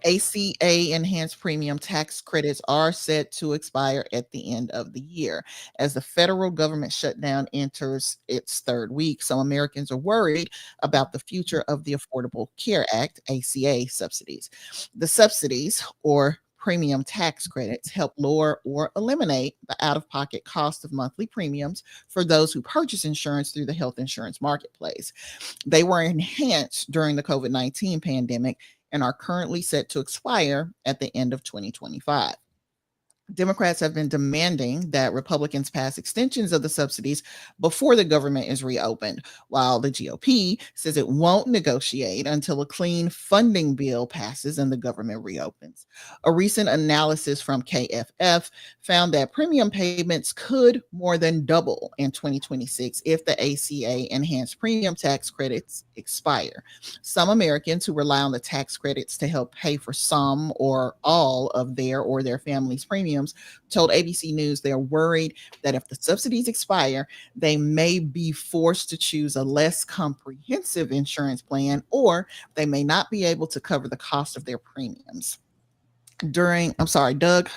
ACA enhanced premium tax credits are set to expire at the end of the year. As the federal government shutdown enters its third week, some Americans are worried about the future of the Affordable Care Act, ACA subsidies. The subsidies, or premium tax credits, help lower or eliminate the out-of-pocket cost of monthly premiums for those who purchase insurance through the health insurance marketplace. They were enhanced during the COVID-19 pandemic and are currently set to expire at the end of 2025. Democrats have been demanding that Republicans pass extensions of the subsidies before the government is reopened, while the GOP says it won't negotiate until a clean funding bill passes and the government reopens. A recent analysis from KFF found that premium payments could more than double in 2026 if the ACA enhanced premium tax credits expire. Some Americans who rely on the tax credits to help pay for some or all of their or their family's premiums told ABC News they're worried that if the subsidies expire, they may be forced to choose a less comprehensive insurance plan, or they may not be able to cover the cost of their premiums. Doug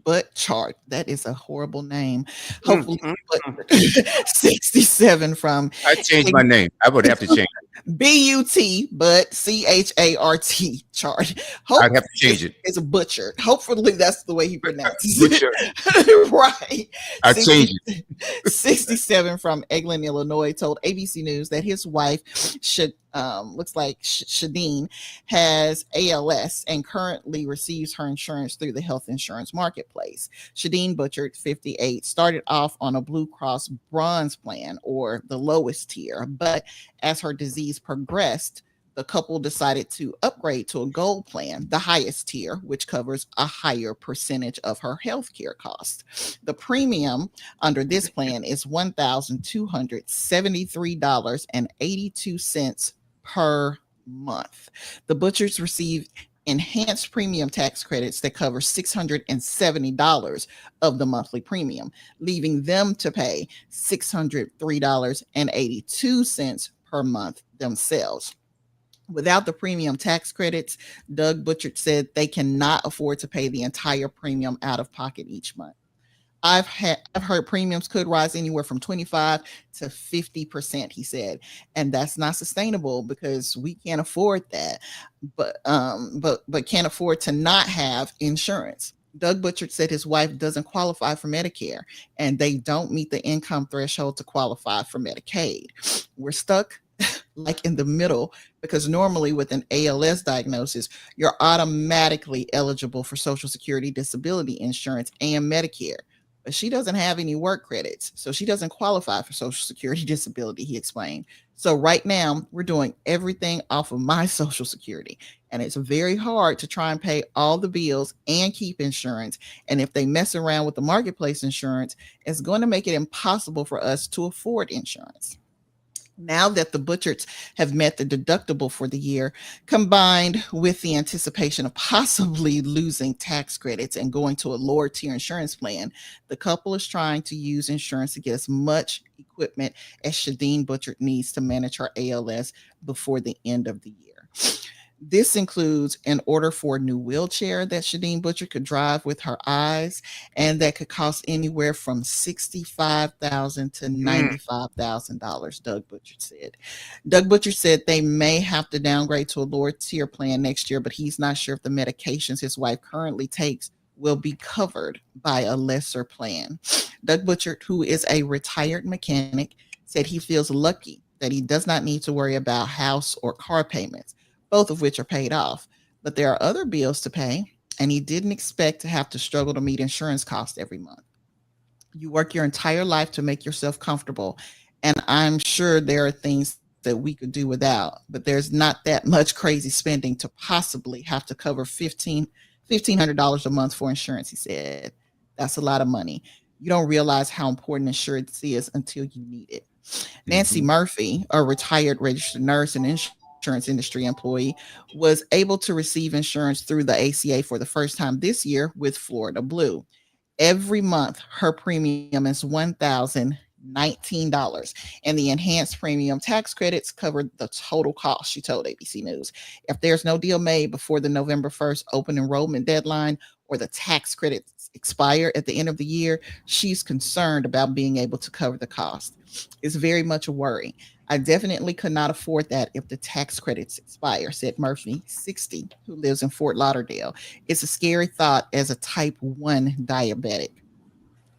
Butchart, that is a horrible name. Hopefully, 67 from I changed my name. I would have to change it. BUT, but CHART chart. I'd have to change it. It's a butcher. Hopefully, that's the way he pronounces Butcher. it. Right. I changed it. 67 from Eglin, Illinois, told ABC News that his wife looks like Shadeen has ALS and currently receives her insurance through the health insurance marketplace. Shadeen Butchert, 58, started off on a Blue Cross Bronze plan, or the lowest tier, but as her disease progressed, the couple decided to upgrade to a gold plan, the highest tier, which covers a higher percentage of her health care costs. The premium under this plan is $1,273.82 per month. The butchers receive enhanced premium tax credits that cover $670 of the monthly premium, leaving them to pay $603.82 per month themselves. Without the premium tax credits, Doug Butchert said they cannot afford to pay the entire premium out of pocket each month. I've heard premiums could rise anywhere from 25 to 50%, he said, and that's not sustainable because we can't afford that, but can't afford to not have insurance. Doug Butchert said his wife doesn't qualify for Medicare and they don't meet the income threshold to qualify for Medicaid. We're stuck like in the middle because normally with an ALS diagnosis, you're automatically eligible for Social Security disability insurance and Medicare. But she doesn't have any work credits, so she doesn't qualify for Social Security disability, he explained. So right now, we're doing everything off of my Social Security, and it's very hard to try and pay all the bills and keep insurance. And if they mess around with the marketplace insurance, it's going to make it impossible for us to afford insurance. Now that the Butcherts have met the deductible for the year, combined with the anticipation of possibly losing tax credits and going to a lower tier insurance plan, the couple is trying to use insurance to get as much equipment as Shadeen Butchert needs to manage her ALS before the end of the year. This includes an order for a new wheelchair that Shadeen Butchert could drive with her eyes, and that could cost anywhere from $65,000 to $95,000, Doug Butchert said. Doug Butchert said they may have to downgrade to a lower tier plan next year, but he's not sure if the medications his wife currently takes will be covered by a lesser plan. Doug Butchert, who is a retired mechanic, said he feels lucky that he does not need to worry about house or car payments, both of which are paid off. But there are other bills to pay, and he didn't expect to have to struggle to meet insurance costs every month. You work your entire life to make yourself comfortable, and I'm sure there are things that we could do without, but there's not that much crazy spending to possibly have to cover $1,500 a month for insurance, he said. That's a lot of money. You don't realize how important insurance is until you need it. Nancy Murphy, a retired registered nurse and insurance industry employee, was able to receive insurance through the ACA for the first time this year with Florida Blue. Every month, her premium is $1,019, and the enhanced premium tax credits covered the total cost, she told ABC News. If there's no deal made before the November 1st open enrollment deadline or the tax credits expire at the end of the year, she's concerned about being able to cover the cost. It's very much a worry. I definitely could not afford that if the tax credits expire, said Murphy, 60, who lives in Fort Lauderdale. It's a scary thought as a type 1 diabetic.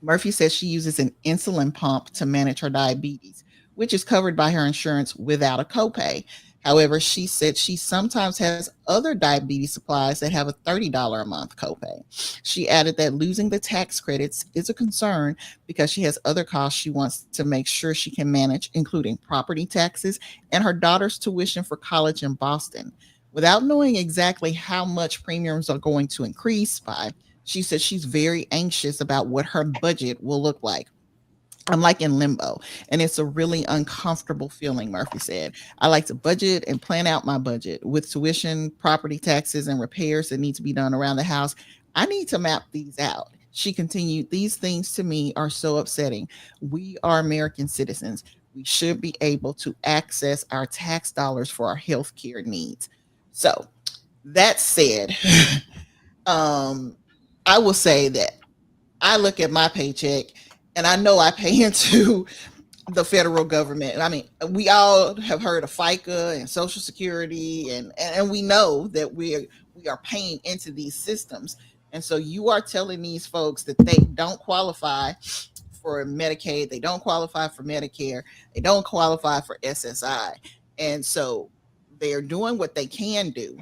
Murphy says she uses an insulin pump to manage her diabetes, which is covered by her insurance without a copay. However, she said she sometimes has other diabetes supplies that have a $30 a month copay. She added that losing the tax credits is a concern because she has other costs she wants to make sure she can manage, including property taxes and her daughter's tuition for college in Boston. Without knowing exactly how much premiums are going to increase by, she said she's very anxious about what her budget will look like. I'm like in limbo, and it's a really uncomfortable feeling, Murphy said. I like to budget and plan out my budget with tuition, property taxes, and repairs that need to be done around the house. I need to map these out. She continued, these things to me are so upsetting. We are American citizens. We should be able to access our tax dollars for our health care needs. So that said, I will say that I look at my paycheck and I know I pay into the federal government. I mean, we all have heard of FICA and Social Security, and we know that we are paying into these systems. And so you are telling these folks that they don't qualify for Medicaid, they don't qualify for Medicare, they don't qualify for SSI. And so they are doing what they can do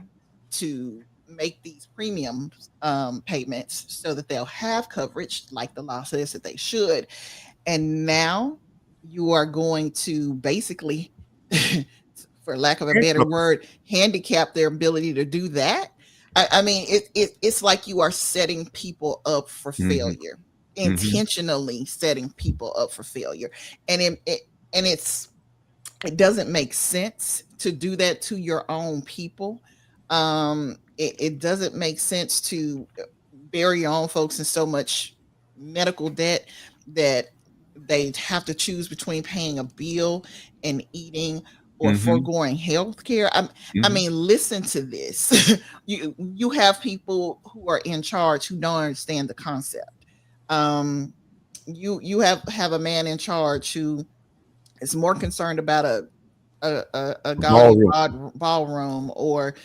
to make these premium payments so that they'll have coverage like the law says that they should. And now you are going to basically for lack of a better word, handicap their ability to do that. I mean, it's like you are setting people up for failure, intentionally setting people up for failure, and it doesn't make sense to do that to your own people. It doesn't make sense to bury your own folks in so much medical debt that they have to choose between paying a bill and eating or foregoing health care. I mean, listen to this. You have people who are in charge who don't understand the concept. You have a man in charge who is more concerned about a gaudy ballroom or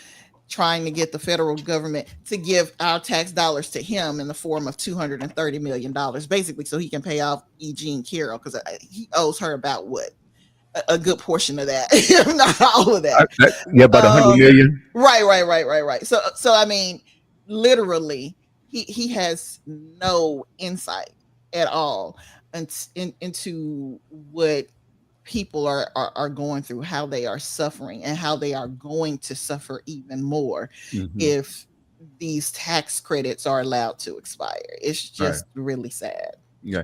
trying to get the federal government to give our tax dollars to him in the form of $230 million, basically, so he can pay off E. Jean Carroll, because he owes her about what? A good portion of that, not all of that. Yeah, about 100 million. Right. So I mean, literally, he has no insight at all into what people are going through, how they are suffering, and how they are going to suffer even more if these tax credits are allowed to expire. It's just really sad. Yeah,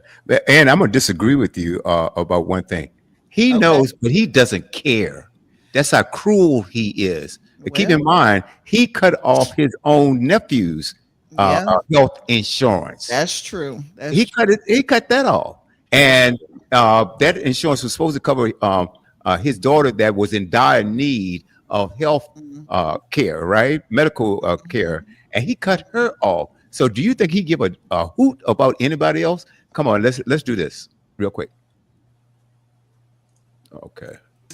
and I'm gonna disagree with you about one thing. He knows, but he doesn't care. That's how cruel he is. But keep in mind, he cut off his own nephew's health insurance. That's true. He cut that off, and that insurance was supposed to cover his daughter that was in dire need of health care, right? Medical care, and he cut her off. So, do you think he give a hoot about anybody else? Come on, let's do this real quick. Okay.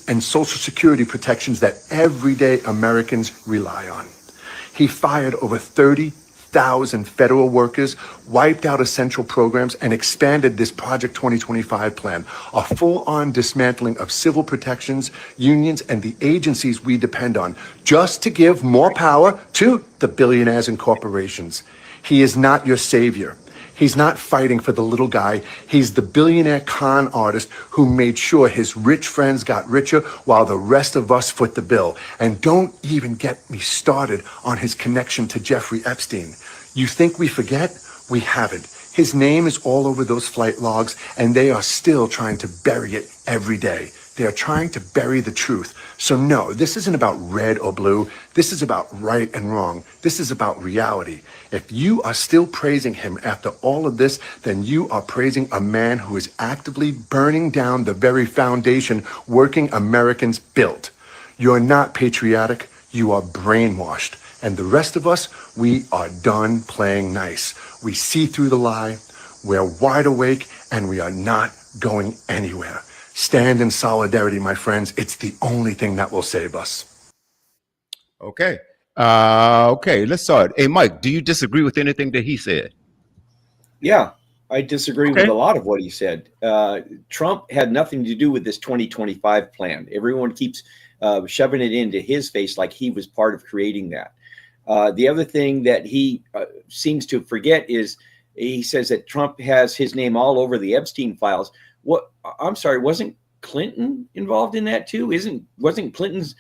And Social Security protections that everyday Americans rely on. He fired over 30,000 federal workers, wiped out essential programs, and expanded this Project 2025 plan, a full-on dismantling of civil protections, unions, and the agencies we depend on, just to give more power to the billionaires and corporations. He is not your savior. He's not fighting for the little guy. He's the billionaire con artist who made sure his rich friends got richer while the rest of us foot the bill. And don't even get me started on his connection to Jeffrey Epstein. You think we forget? We haven't. His name is all over those flight logs, and they are still trying to bury it every day. They are trying to bury the truth. So no, this isn't about red or blue. This is about right and wrong. This is about reality. If you are still praising him after all of this, then you are praising a man who is actively burning down the very foundation working Americans built. You're not patriotic. You are brainwashed. And the rest of us, we are done playing nice. We see through the lie. We're wide awake, and we are not going anywhere. Stand in solidarity, my friends. It's the only thing that will save us. Okay. Okay, let's start. Hey, Mike, do you disagree with anything that he said? Yeah, I disagree with a lot of what he said. Trump had nothing to do with this 2025 plan. Everyone keeps shoving it into his face like he was part of creating that. The other thing that he seems to forget is he says that Trump has his name all over the Epstein files. What? I'm sorry, wasn't Clinton involved in that too? Wasn't Clinton's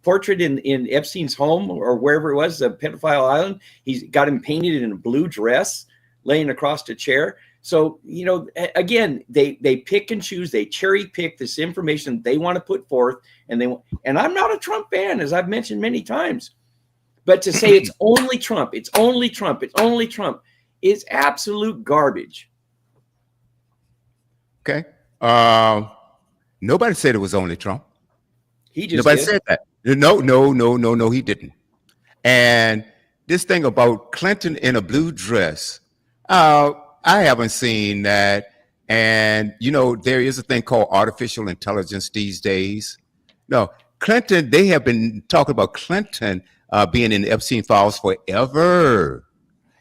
portrait in Epstein's home or wherever it was, the pedophile island? He's got him painted in a blue dress, laying across a chair. So, you know, again, they pick and choose. They cherry pick this information they want to put forth, and I'm not a Trump fan, as I've mentioned many times. But to say it's only Trump, it's only Trump, it's only Trump is absolute garbage. Okay. Nobody said it was only Trump. He just Nobody did. said that. No, he didn't. And this thing about Clinton in a blue dress, I haven't seen that. And, you know, there is a thing called artificial intelligence these days. No, Clinton, they have been talking about Clinton being in the Epstein files forever,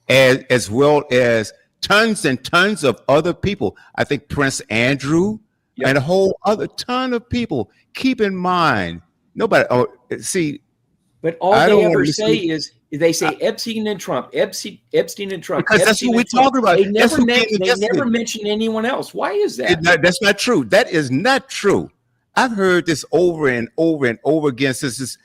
as well as tons and tons of other people. I think Prince Andrew and a whole other ton of people. Keep in mind, nobody. Oh, see, but all they ever say is they say Epstein and Trump, Epstein and Trump. Because that's what we're talking about. They never mention anyone else. Why is that? That's not true. That is not true. I've heard this over and over and over again since this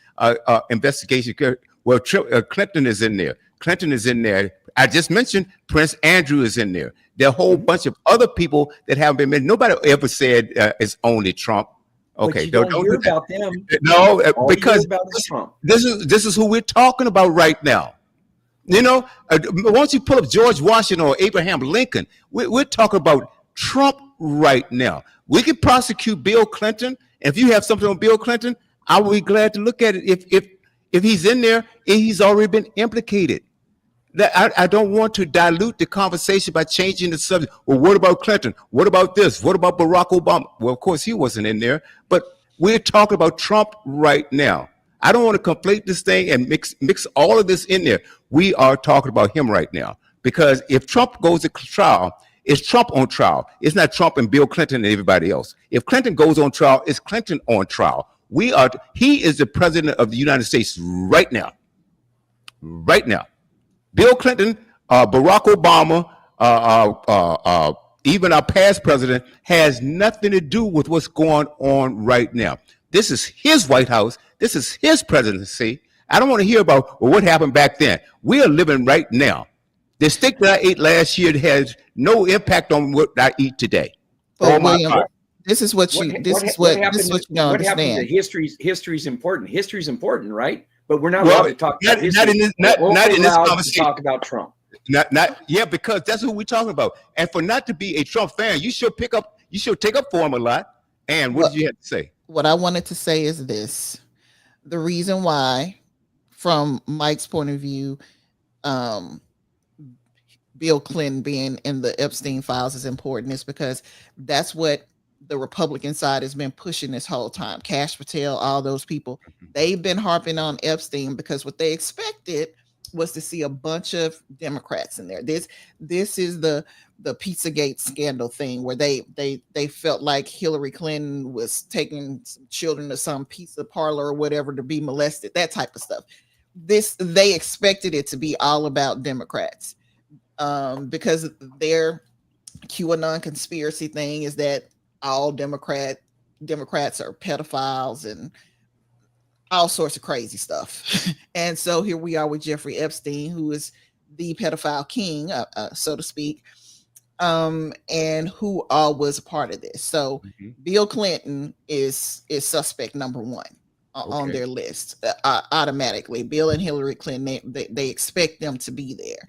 investigation. Well, Clinton is in there. Clinton is in there. I just mentioned Prince Andrew is in there. There are a whole bunch of other people that haven't been mentioned. Nobody ever said it's only Trump. Okay, But you don't hear about them. No, All you hear because about is Trump. this is who we're talking about right now. You know, once you pull up George Washington or Abraham Lincoln, we're talking about Trump right now. We can prosecute Bill Clinton. If you have something on Bill Clinton, I will be glad to look at it. If he's in there, he's already been implicated. That I don't want to dilute the conversation by changing the subject. Well, what about Clinton? What about this? What about Barack Obama? Well, of course, he wasn't in there, but we're talking about Trump right now. I don't want to conflate this thing and mix all of this in there. We are talking about him right now, because if Trump goes to trial, it's Trump on trial. It's not Trump and Bill Clinton and everybody else. If Clinton goes on trial, it's Clinton on trial. He is the president of the United States right now. Right now. Bill Clinton, Barack Obama, even our past president has nothing to do with what's going on right now. This is his White House. This is his presidency. I don't want to hear about what happened back then. We are living right now. The steak that I ate last year has no impact on what I eat today. But William, this is what you don't understand. History's important. History's important, right? But we're not allowed to talk about history. Not in this conversation. Talk about Trump. Because that's who we're talking about. And for not to be a Trump fan, you should take up for him a lot. And what did you have to say? What I wanted to say is this: the reason why, from Mike's point of view, Bill Clinton being in the Epstein files is important is because that's what the Republican side has been pushing this whole time. Cash Patel, all those people, they've been harping on Epstein because what they expected was to see a bunch of Democrats in there. This is the Pizzagate scandal thing where they felt like Hillary Clinton was taking some children to some pizza parlor or whatever to be molested, that type of stuff. They expected it to be all about Democrats. Because their QAnon conspiracy thing is that all Democrats are pedophiles and all sorts of crazy stuff. And so here we are with Jeffrey Epstein, who is the pedophile king, so to speak, and who all was a part of this. So Bill Clinton is suspect number one on their list automatically. Bill and Hillary Clinton, they expect them to be there.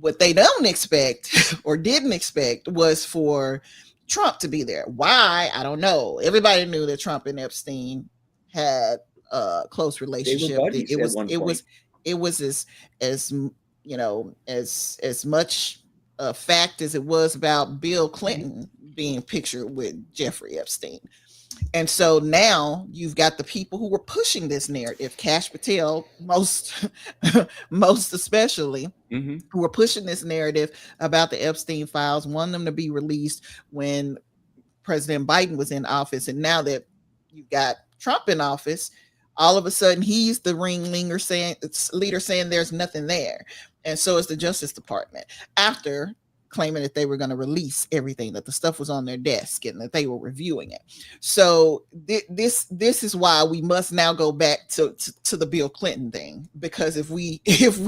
What they don't expect or didn't expect was for Trump to be there. Why? I don't know. Everybody knew that Trump and Epstein had a close relationship. It was as you know, as much a fact as it was about Bill Clinton being pictured with Jeffrey Epstein. And so now you've got the people who were pushing this narrative, Cash Patel, most especially, who were pushing this narrative about the Epstein files, wanting them to be released when President Biden was in office. And now that you've got Trump in office, all of a sudden he's the leader saying there's nothing there. And so is the Justice Department, after claiming that they were going to release everything, that the stuff was on their desk and that they were reviewing it. So this is why we must now go back to the Bill Clinton thing, because if we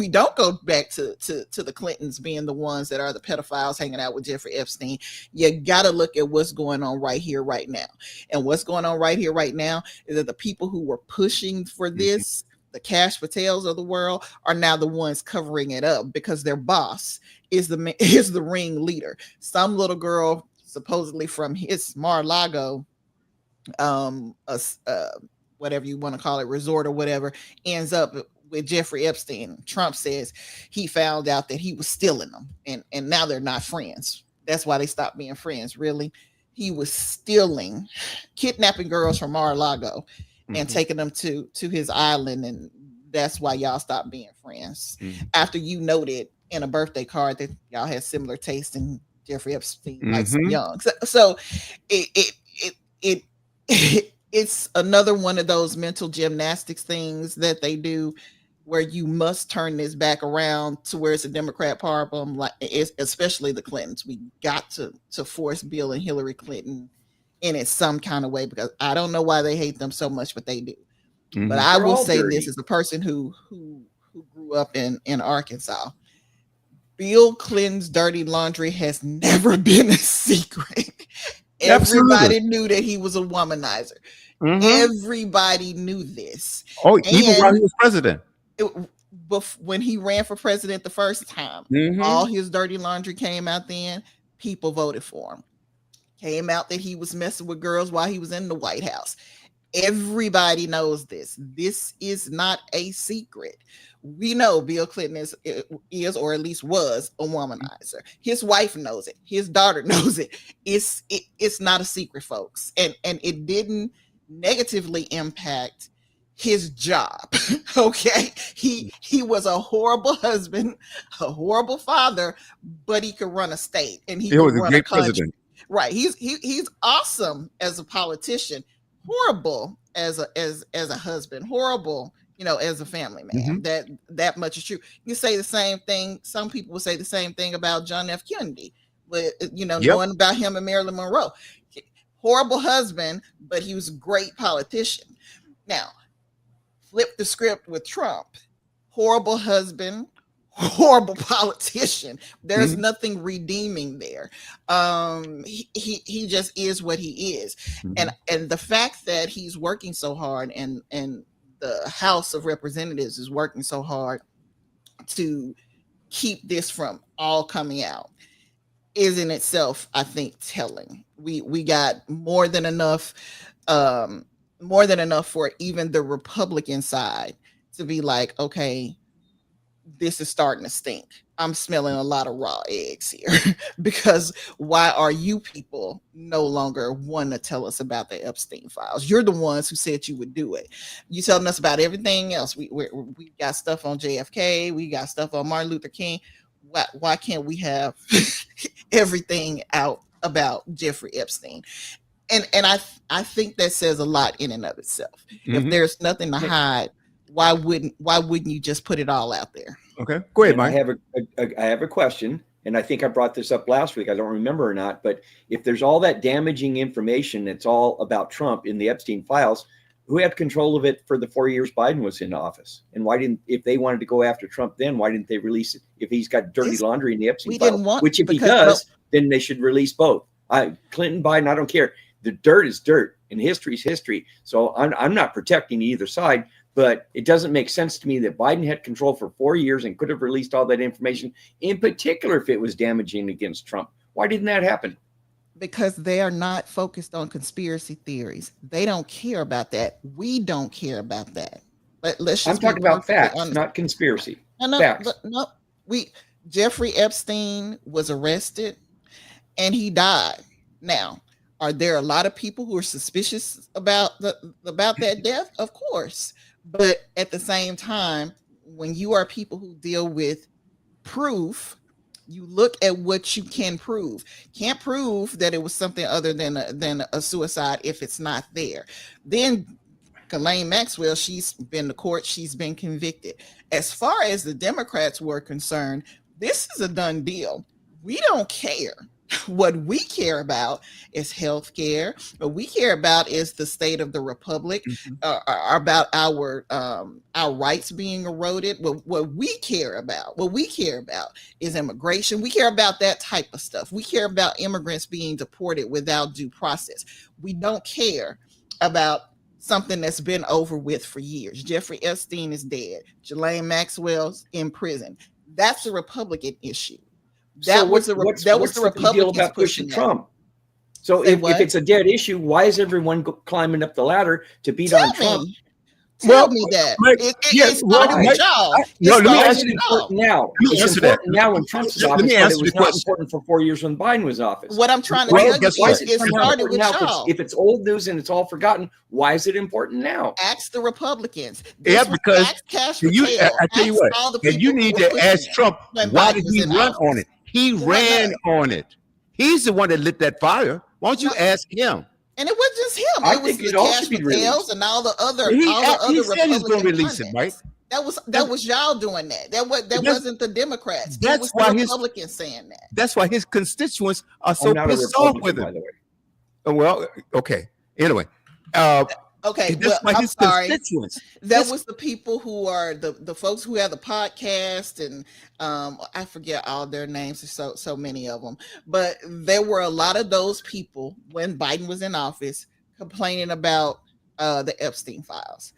don't go back to the Clintons being the ones that are the pedophiles hanging out with Jeffrey Epstein, you got to look at what's going on right here, right now. And what's going on right here, right now is that the people who were pushing for this, the Cash Patels of the world, are now the ones covering it up because their boss is the ring leader. Some little girl, supposedly from his Mar-a-Lago, whatever you want to call it, resort or whatever, ends up with Jeffrey Epstein. Trump says he found out that he was stealing them, and now they're not friends. That's why they stopped being friends. Really, he was kidnapping girls from Mar-a-Lago and taking them to his island, and that's why y'all stopped being friends. After you noted in a birthday card that y'all had similar taste in Jeffrey Epstein, like some young. So it's another one of those mental gymnastics things that they do, where you must turn this back around to where it's a Democrat problem, like especially the Clintons. We got to force Bill and Hillary Clinton in it some kind of way, because I don't know why they hate them so much, but they do. Mhm. But I They're will all say dirty. this as a person who grew up in Arkansas. Bill Clinton's dirty laundry has never been a secret. Absolutely. Everybody knew that he was a womanizer. Mhm. Everybody knew this. Oh, even while And he was president. when he ran for president the first time, Mhm. all his dirty laundry came out then. People voted for him. Came out that he was messing with girls while he was in the White House. Everybody knows this. This is not a secret. We know Bill Clinton is or at least was a womanizer. His wife knows it. His daughter knows it. It's not a secret, folks. And it didn't negatively impact his job. Okay. He was a horrible husband, a horrible father, but he could run a state and he He could was a run a great country. president. Right. He's awesome as a politician, horrible as a husband, horrible, as a family man. That much is true. You say the same thing. Some people will say the same thing about John F. Kennedy, but knowing about him and Marilyn Monroe. Horrible husband, but he was a great politician. Now, flip the script with Trump. Horrible husband, horrible politician. There's nothing redeeming there. He just is what he is. And the fact that he's working so hard and the House of Representatives is working so hard to keep this from all coming out is in itself, I think, telling. We got more than enough for even the Republican side to be like, okay, this is starting to stink. I'm smelling a lot of raw eggs here. Because why are you people no longer want to tell us about the Epstein files? You're the ones who said you would do it. You telling us about everything else. We got stuff on JFK. We got stuff on Martin Luther King. Why can't we have everything out about Jeffrey Epstein? And I think that says a lot in and of itself. If there's nothing to hide, why wouldn't you just put it all out there? Okay, go ahead, Mike. I have a question, and I think I brought this up last week. I don't remember or not, but if there's all that damaging information that's all about Trump in the Epstein files, who had control of it for the 4 years Biden was in office? And why didn't, if they wanted to go after Trump then, why didn't they release it? If he's got dirty laundry in the Epstein files, which if he does, then they should release both. Clinton, Biden, I don't care. The dirt is dirt and history is history. So I'm not protecting either side, but it doesn't make sense to me that Biden had control for 4 years and could have released all that information, in particular if it was damaging against Trump. Why didn't that happen? Because they are not focused on conspiracy theories. They don't care about that. We don't care about that. Let's just I'm talking about facts, not conspiracy. Facts. No, Jeffrey Epstein was arrested and he died. Now, are there a lot of people who are suspicious about that death? Of course. But at the same time, when you are people who deal with proof, you look at what you can prove. Can't prove that it was something other than a suicide if it's not there. Then Ghislaine Maxwell, she's been to court, she's been convicted. As far as the Democrats were concerned, this is a done deal. We don't care. What we care about is health care. What we care about is the state of the republic, about our rights being eroded. What we care about is immigration. We care about that type of stuff. We care about immigrants being deported without due process. We don't care about something that's been over with for years. Jeffrey Epstein is dead. Ghislaine Maxwell's in prison. That's a Republican issue. What's the deal about pushing Trump? So if it's a dead issue, why is everyone climbing up the ladder to beat on Trump? Tell me that. It started with y'all. Let me ask you now. It's important now when Trump's in office, but it was not important for 4 years when Biden was in office. What I'm trying to tell you is it started with now? y'all. If it's old news and it's all forgotten, why is it important now? Ask the Republicans. Because I tell you what, you need to ask Trump, why did he run on it? He ran on it. He's the one that lit that fire. Why don't you ask him? And it wasn't just him. I it was think the it all Cash should be Patels and all the other He Republican said he's going to release it, right? That was y'all doing that. That wasn't the Democrats. That's why the Republicans saying that. That's why his constituents are so pissed off with him. By the way. Well, okay. Anyway, uh, Okay, that's well, why I'm his sorry. constituents. That was the people who are the folks who have the podcast, and I forget all their names. There's so many of them, but there were a lot of those people when Biden was in office complaining about the Epstein files.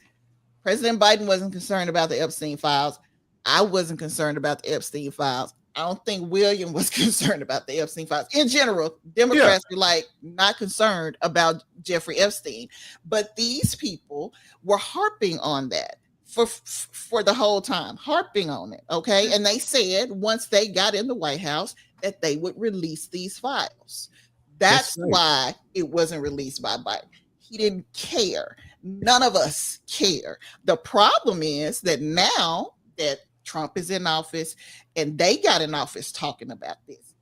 President Biden wasn't concerned about the Epstein files. I wasn't concerned about the Epstein files. I don't think William was concerned about the Epstein files. In general, Democrats were like not concerned about Jeffrey Epstein, but these people were harping on that for the whole time, harping on it. Okay, and they said once they got in the White House that they would release these files. That's right. why it wasn't released by Biden. He didn't care. None of us care. The problem is that now that Trump is in office and they got in office talking about this.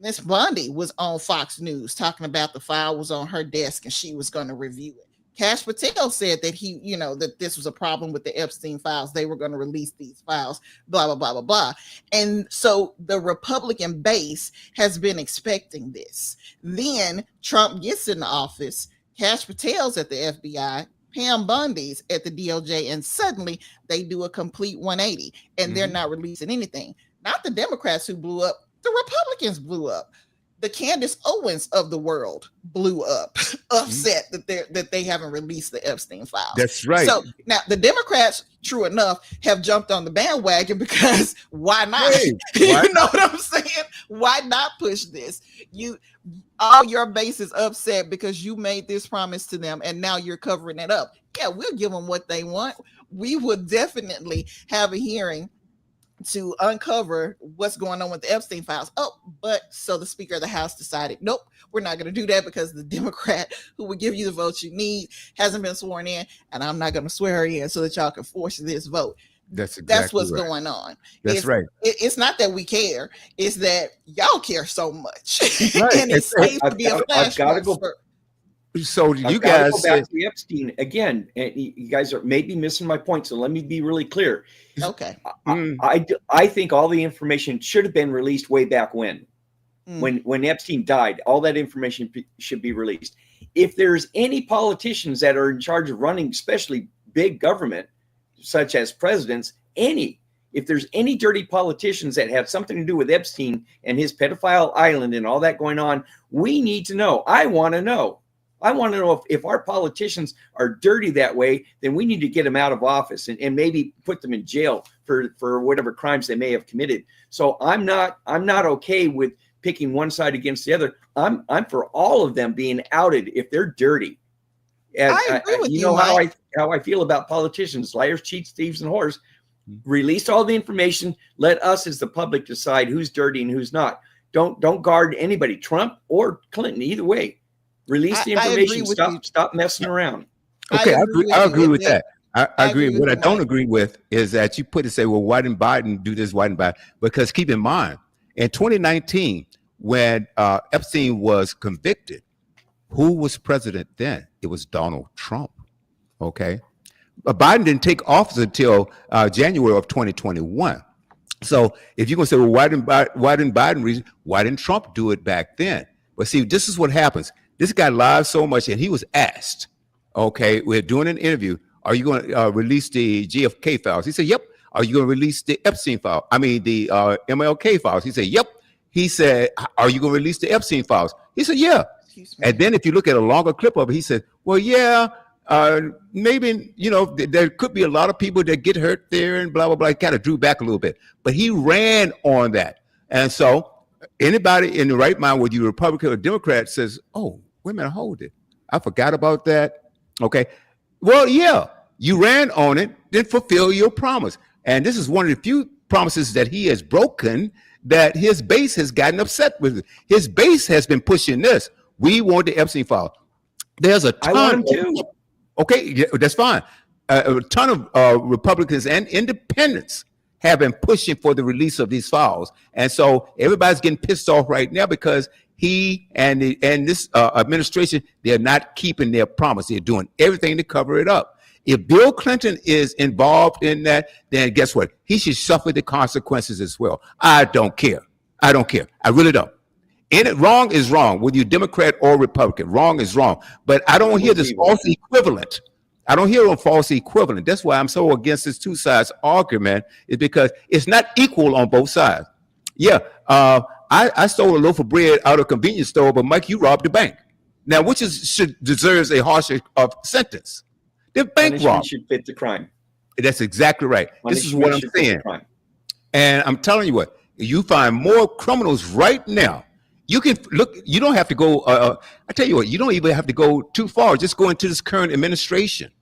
Miss Bundy was on Fox News talking about the file was on her desk and she was going to review it. Kash Patel said that that this was a problem with the Epstein files. They were going to release these files, blah, blah, blah, blah, blah. And so the Republican base has been expecting this. Then Trump gets in office, Kash Patel's at the FBI, Pam Bundy's at the DOJ, and suddenly they do a complete 180 and they're not releasing anything. Not the Democrats who blew up, the Republicans blew up. The Candace Owens of the world blew up, upset that they haven't released the Epstein files. That's right. So now the Democrats, true enough, have jumped on the bandwagon because why not? Hey, You know what I'm saying? Why not push this? All your base is upset because you made this promise to them and now you're covering it up. Yeah, we'll give them what they want. We would definitely have a hearing to uncover what's going on with the Epstein files. Oh, but so the Speaker of the House decided, nope, we're not going to do that because the Democrat who would give you the votes you need hasn't been sworn in, and I'm not going to swear her in so that y'all can force this vote. That's what's going on. That's right. It's not that we care; it's that y'all care so much, Right. and it's safe to be a I've got to flashpoint. go. So you I've gotta guys go back to the Epstein again. And you guys are maybe missing my point, so let me be really clear. Okay. I think all the information should have been released way back when Epstein died. All that information should be released. If there's any politicians that are in charge of running, especially big government, such as presidents, if there's any dirty politicians that have something to do with Epstein and his pedophile island and all that going on, we need to know. I want to know. I want to know if our politicians are dirty that way, then we need to get them out of office and maybe put them in jail for whatever crimes they may have committed. So I'm not okay with picking one side against the other. I'm for all of them being outed if they're dirty. And I agree with you, how I feel about politicians, liars, cheats, thieves, and whores. Release all the information. Let us as the public decide who's dirty and who's not. Don't guard anybody, Trump or Clinton, either way. Release the information. Stop messing around. Okay, I agree with that. I agree. What I don't agree with is that you say, well, why didn't Biden do this? Why didn't Biden? Because keep in mind, in 2019, when Epstein was convicted, who was president then? It was Donald Trump. Okay. Biden didn't take office until January of 2021. So if you're going to say, well, why didn't Biden? Why didn't Trump do it back then? But see, this is what happens. This guy lied so much, and he was asked, okay, we're doing an interview. Are you going to release the JFK files? He said, yep. Are you going to release the Epstein file? I mean, the MLK files. He said, yep. He said, are you going to release the Epstein files? He said, yeah. And then if you look at a longer clip of it, he said, well, yeah, maybe, there could be a lot of people that get hurt there and blah, blah, blah. He kind of drew back a little bit. But he ran on that. And so anybody in the right mind, whether you're Republican or Democrat, says, oh, wait a minute, hold it. I forgot about that. Okay. Well, yeah, you ran on it, then fulfill your promise. And this is one of the few promises that he has broken that his base has gotten upset with. His base has been pushing this. We want the Epstein file. There's a ton. I want him too. Okay, yeah, that's fine. A ton of Republicans and independents have been pushing for the release of these files. And so everybody's getting pissed off right now because he and this administration, they're not keeping their promise. They're doing everything to cover it up. If Bill Clinton is involved in that, then guess what? He should suffer the consequences as well. I don't care. I really don't. Wrong is wrong, whether you're Democrat or Republican. Wrong is wrong. But I don't hear this false equivalent. I don't hear a false equivalent. That's why I'm so against this two sides argument, is because it's not equal on both sides. Yeah, I stole a loaf of bread out of a convenience store, but Mike, you robbed the bank. Now, which deserves a harsher sentence? The bank Punishment rob. should fit the crime. That's exactly right. This is what I'm Punishment should fit the saying. crime. And I'm telling you what, you find more criminals right now. You can look, you don't have to go, I tell you what, you don't even have to go too far. Just go into this current administration.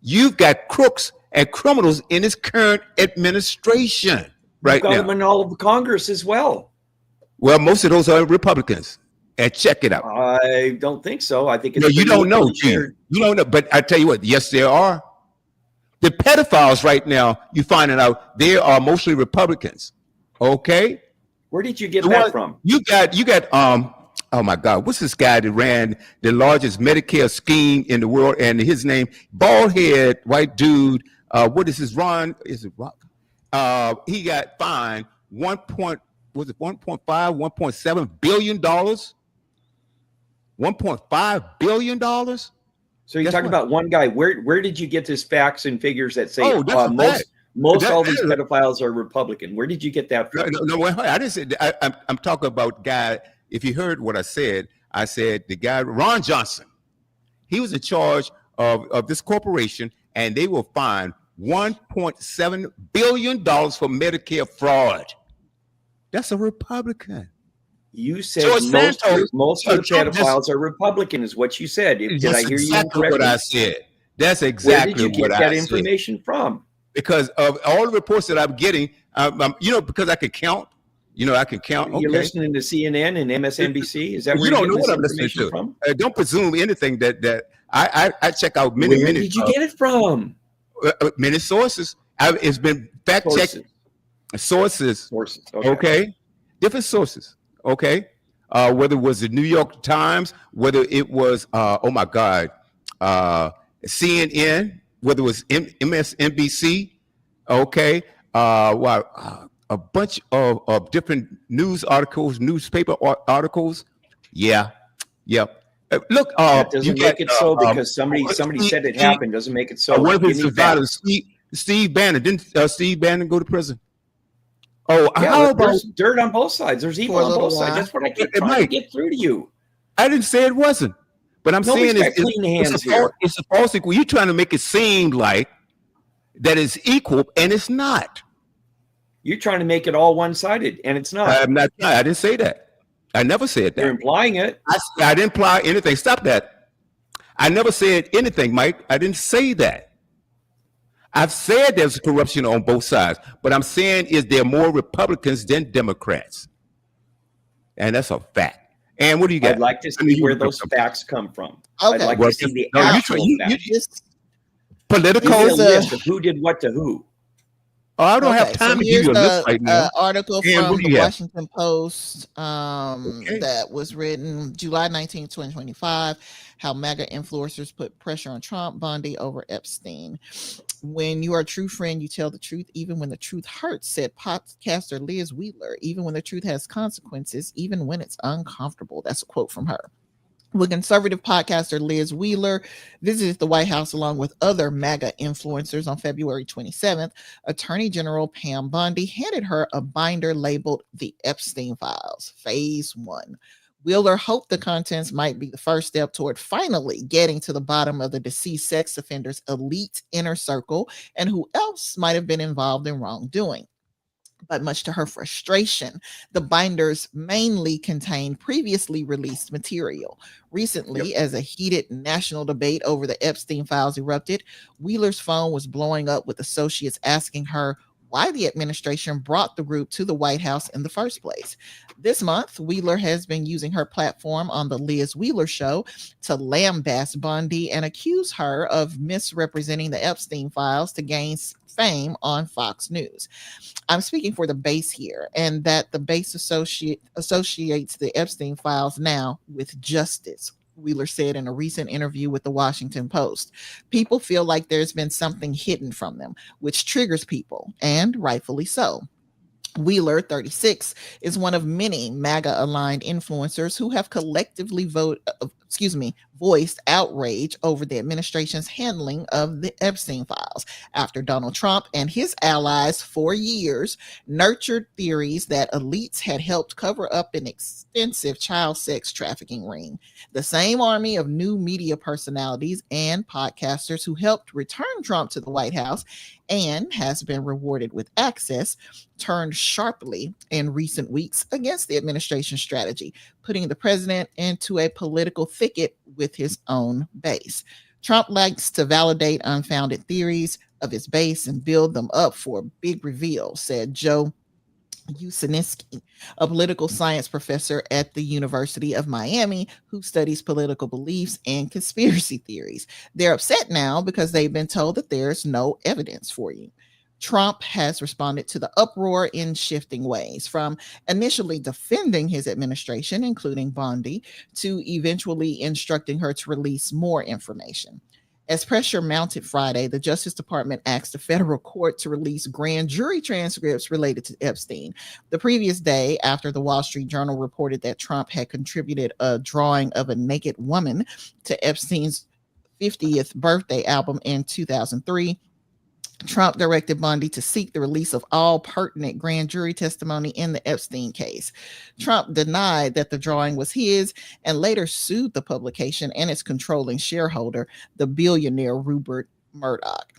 You've got crooks and criminals in this current administration right You've got now. them in all of Congress as well. Well, most of those are Republicans. And check it out. I don't think so. I think it's No, you don't know, equally shared. You don't know. But I tell you what, yes, there are. The pedophiles right now, you finding out they are mostly Republicans. Okay? Where did you get that from? You got oh my God, what's this guy that ran the largest Medicare scheme in the world? And his name, bald head, white dude. What is his Ron? Is it Rock? He got fined 1.7 billion dollars. $1.5 billion. So you're talking about one guy. Where did you get this facts and figures that say most all these pedophiles are Republican? Where did you get that from? No, I didn't say. I'm talking about guy. If you heard what I said the guy Ron Johnson. He was in charge of this corporation, and they will fine $1.7 billion for Medicare fraud. That's a Republican. You said most of the pedophiles are Republican, is what you said. Did I hear you incorrectly? What I said. That's exactly what I said. Where did you get that information from? Because of all the reports that I'm getting, because I can count. I can count. You're listening to CNN and MSNBC. Is that where you don't know what I'm listening to? From? Don't presume anything that I check out many. Where did you get it from? Many sources. It's been fact checked. Sources. Okay. Different sources. Okay, whether it was the New York Times, whether it was CNN, whether it was MSNBC, okay, a bunch of different news articles, newspaper articles. Yeah. Look, that doesn't make it so because somebody said it happened. Doesn't make it so. One of his survivors, Steve Bannon. Didn't Steve Bannon go to prison? Oh, yeah, how about there's dirt on both sides? There's evil on both sides. That's what I keep trying to get through to you. I didn't say it wasn't, but I'm saying it's a false equal. You're trying to make it seem like that it's equal, and it's not. You're trying to make it all one-sided, and it's not. I'm not. I didn't say that. I never said that. You're implying it. I didn't imply anything. Stop that. I never said anything, Mike. I didn't say that. I've said there's corruption on both sides, but I'm saying is there more Republicans than Democrats, and that's a fact. And what do you got? I'd like to see where those facts come from. Okay. I'd like to see the actual facts. Political list of who did what to who. Oh, I don't have time to give you a list right now. Article from the Washington Post that was written July 19, 2025, how MAGA influencers put pressure on Trump, Bundy over Epstein. When you are a true friend, you tell the truth, even when the truth hurts, said podcaster Liz Wheeler. Even when the truth has consequences, even when it's uncomfortable. That's a quote from her. When conservative podcaster Liz Wheeler visited the White House along with other MAGA influencers on February 27th, Attorney General Pam Bondi handed her a binder labeled The Epstein Files, Phase 1. Wheeler hoped the contents might be the first step toward finally getting to the bottom of the deceased sex offender's elite inner circle and who else might have been involved in wrongdoing. But much to her frustration, the binders mainly contained previously released material. Recently, as a heated national debate over the Epstein files erupted, Wheeler's phone was blowing up with associates asking her why the administration brought the group to the White House in the first place. This month, Wheeler has been using her platform on the Liz Wheeler Show to lambaste Bundy and accuse her of misrepresenting the Epstein files to gain fame on Fox News. I'm speaking for the base here, and that the base associates the Epstein files now with justice, Wheeler said in a recent interview with the Washington Post. People feel like there's been something hidden from them, which triggers people, and rightfully so. Wheeler, 36, is one of many MAGA-aligned influencers who have collectively voiced outrage over the administration's handling of the Epstein files after Donald Trump and his allies for years nurtured theories that elites had helped cover up an extensive child sex trafficking ring. The same army of new media personalities and podcasters who helped return Trump to the White House and has been rewarded with access turned sharply in recent weeks against the administration's strategy, putting the president into a political thicket with his own base. Trump likes to validate unfounded theories of his base and build them up for a big reveal, said Joe Usiniski, a political science professor at the University of Miami who studies political beliefs and conspiracy theories. They're upset now because they've been told that there's no evidence for you. Trump has responded to the uproar in shifting ways, from initially defending his administration, including Bondi, to eventually instructing her to release more information. As pressure mounted Friday, the Justice Department asked the federal court to release grand jury transcripts related to Epstein. The previous day, after the Wall Street Journal reported that Trump had contributed a drawing of a naked woman to Epstein's 50th birthday album in 2003, Trump directed Bondi to seek the release of all pertinent grand jury testimony in the Epstein case. Trump denied that the drawing was his and later sued the publication and its controlling shareholder, the billionaire Rupert Murdoch.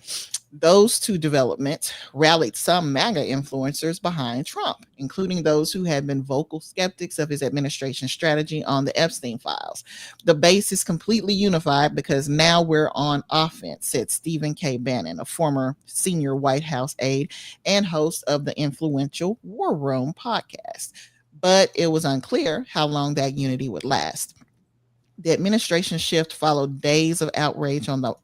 Those two developments rallied some MAGA influencers behind Trump, including those who had been vocal skeptics of his administration's strategy on the Epstein files. The base is completely unified because now we're on offense, said Stephen K. Bannon, a former senior White House aide and host of the influential War Room podcast. But it was unclear how long that unity would last. The administration shift followed days of outrage on the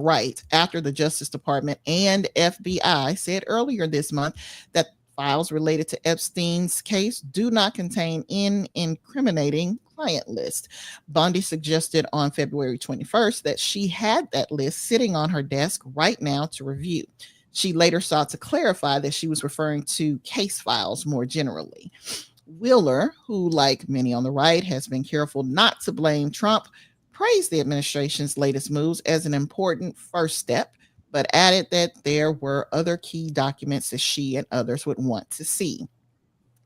right after the Justice Department and FBI said earlier this month that files related to Epstein's case do not contain an incriminating client list. Bondi suggested on February 21st that she had that list sitting on her desk right now to review. She later sought to clarify that she was referring to case files more generally. Wheeler, who, like many on the right, has been careful not to blame Trump, praised the administration's latest moves as an important first step, but added that there were other key documents that she and others would want to see.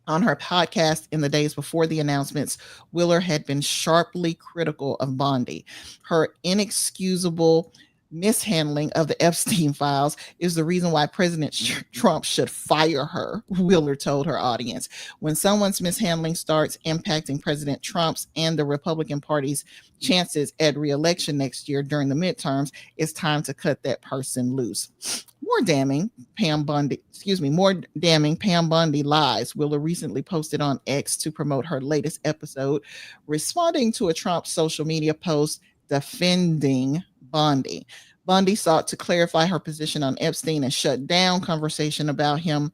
On her podcast in the days before the announcements, Wheeler had been sharply critical of Bondi. Her inexcusable mishandling of the Epstein files is the reason why President Trump should fire her, Wheeler told her audience. When someone's mishandling starts impacting President Trump's and the Republican Party's chances at re-election next year during the midterms, it's time to cut that person loose. More damning Pam Bondi lies, Wheeler recently posted on X to promote her latest episode, responding to a Trump social media post defending Bondi. Bondi sought to clarify her position on Epstein and shut down conversation about him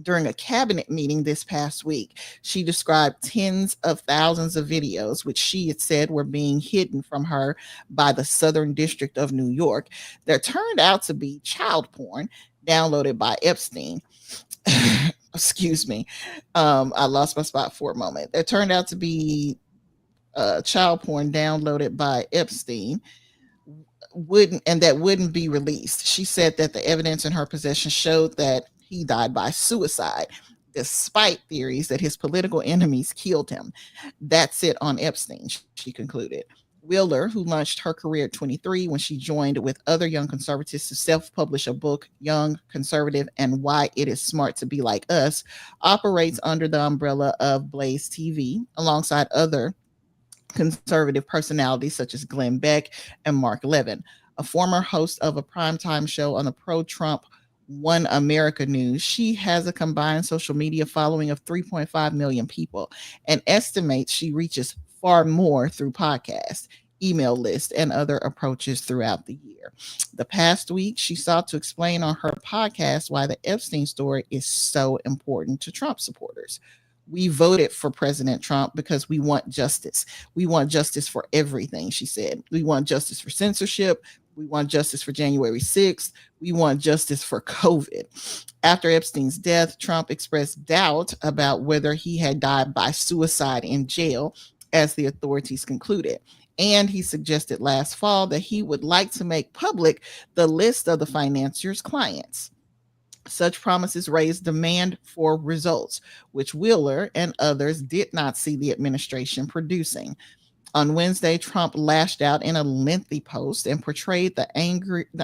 during a cabinet meeting this past week. She described tens of thousands of videos, which she had said were being hidden from her by the Southern District of New York, that turned out to be child porn downloaded by Epstein. Excuse me. I lost my spot for a moment. That turned out to be child porn downloaded by Epstein wouldn't be released. She said that the evidence in her possession showed that he died by suicide, despite theories that his political enemies killed him. That's it on Epstein, she concluded. Wheeler, who launched her career at 23 when she joined with other young conservatives to self-publish a book, Young, Conservative, and Why It Is Smart to Be Like Us, operates under the umbrella of Blaze TV, alongside other conservative personalities such as Glenn Beck and Mark Levin. A former host of a primetime show on the pro-Trump One America News, she has a combined social media following of 3.5 million people and estimates she reaches far more through podcasts, email lists, and other approaches throughout the year. The past week, she sought to explain on her podcast why the Epstein story is so important to Trump supporters. We voted for President Trump because we want justice. We want justice for everything, she said. We want justice for censorship, We want justice for January 6th. We want justice for COVID. After Epstein's death, Trump expressed doubt about whether he had died by suicide in jail, as the authorities concluded. And he suggested last fall that he would like to make public the list of the financier's clients. Such promises raised demand for results, which Wheeler and others did not see the administration producing. On Wednesday, Trump lashed out in a lengthy post and portrayed the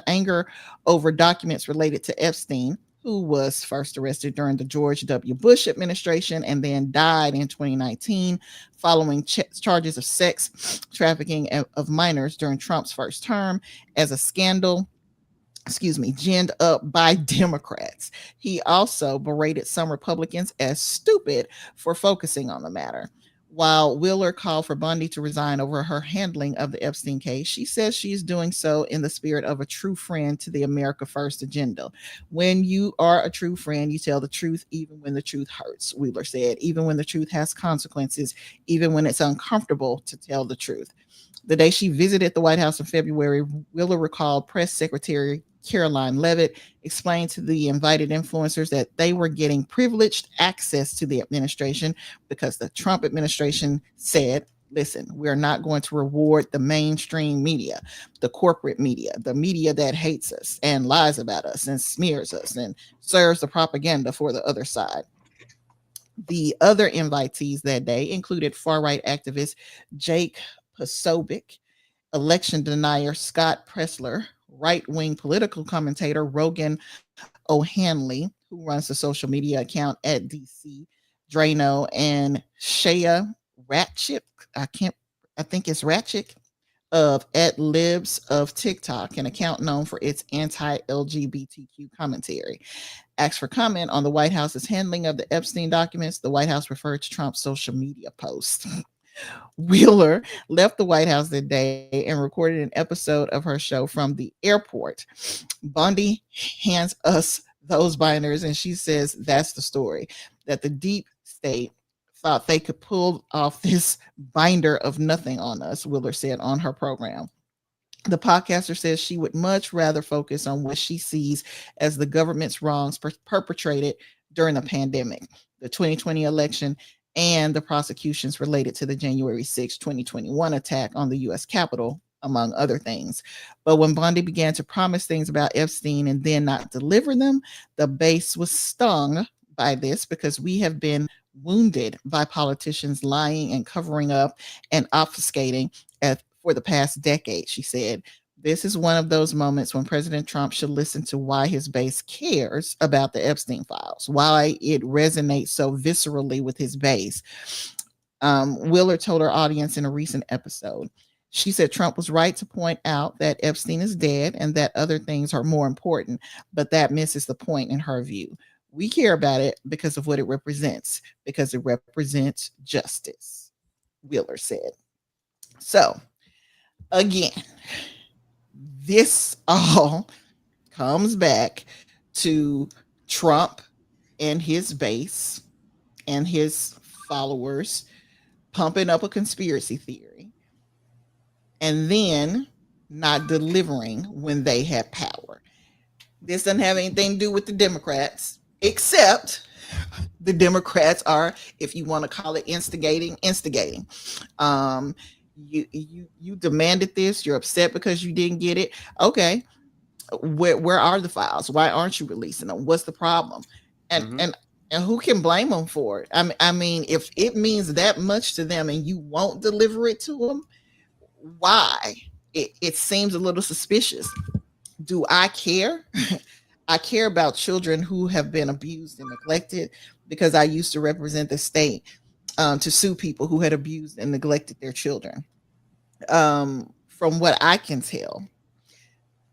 anger over documents related to Epstein, who was first arrested during the George W. Bush administration and then died in 2019 following charges of sex trafficking of minors during Trump's first term, as a scandal ginned up by Democrats. He also berated some Republicans as stupid for focusing on the matter. While Wheeler called for Bundy to resign over her handling of the Epstein case, she says she is doing so in the spirit of a true friend to the America First agenda. When you are a true friend, you tell the truth even when the truth hurts, Wheeler said, even when the truth has consequences, even when it's uncomfortable to tell the truth. The day she visited the White House in February, Wheeler recalled Press Secretary Caroline Leavitt explained to the invited influencers that they were getting privileged access to the administration because the Trump administration said, listen, we're not going to reward the mainstream media, the corporate media, the media that hates us and lies about us and smears us and serves the propaganda for the other side. The other invitees that day included far-right activist Jake Posobiec, election denier Scott Presler, right-wing political commentator Rogan O'Hanley, who runs the social media account at DC Drano, and Shaya Ratchik, I think it's Ratchik, of at Libs of TikTok, an account known for its anti-LGBTQ commentary. Asked for comment on the White House's handling of the Epstein documents, the White House referred to Trump's social media post. Wheeler left the White House that day and recorded an episode of her show from the airport. Bundy hands us those binders, and she says that's the story, that the deep state thought they could pull off this binder of nothing on us, Wheeler said on her program. The podcaster says she would much rather focus on what she sees as the government's wrongs perpetrated during the pandemic, the 2020 election, and the prosecutions related to the January 6, 2021 attack on the U.S. Capitol, among other things. But when Bundy began to promise things about Epstein and then not deliver them, the base was stung by this because we have been wounded by politicians lying and covering up and obfuscating for the past decade, she said. This is one of those moments when President Trump should listen to why his base cares about the Epstein files, why it resonates so viscerally with his base. Wheeler told her audience in a recent episode. She said Trump was right to point out that Epstein is dead and that other things are more important, but that misses the point in her view. We care about it because of what it represents, because it represents justice, Wheeler said. So, again, this all comes back to Trump and his base and his followers pumping up a conspiracy theory and then not delivering when they have power. This doesn't have anything to do with the Democrats, except the Democrats are, if you want to call it instigating. You demanded this, you're upset because you didn't get it. Okay, where are the files? Why aren't you releasing them? What's the problem? And who can blame them for it? I mean, if it means that much to them and you won't deliver it to them, why? It seems a little suspicious. Do I care? I care about children who have been abused and neglected because I used to represent the state to sue people who had abused and neglected their children. From what I can tell,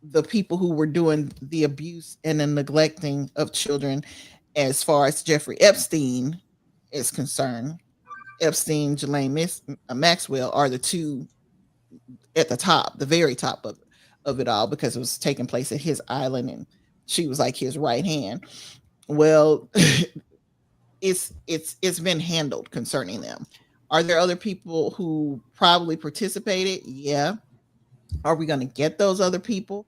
the people who were doing the abuse and the neglecting of children, as far as Jeffrey Epstein is concerned, Epstein, Ghislaine Maxwell are the two at the top, the very top of it all, because it was taking place at his island and she was like his right hand. Well, it's been handled concerning them. Are there other people who probably participated? Yeah. Are we going to get those other people?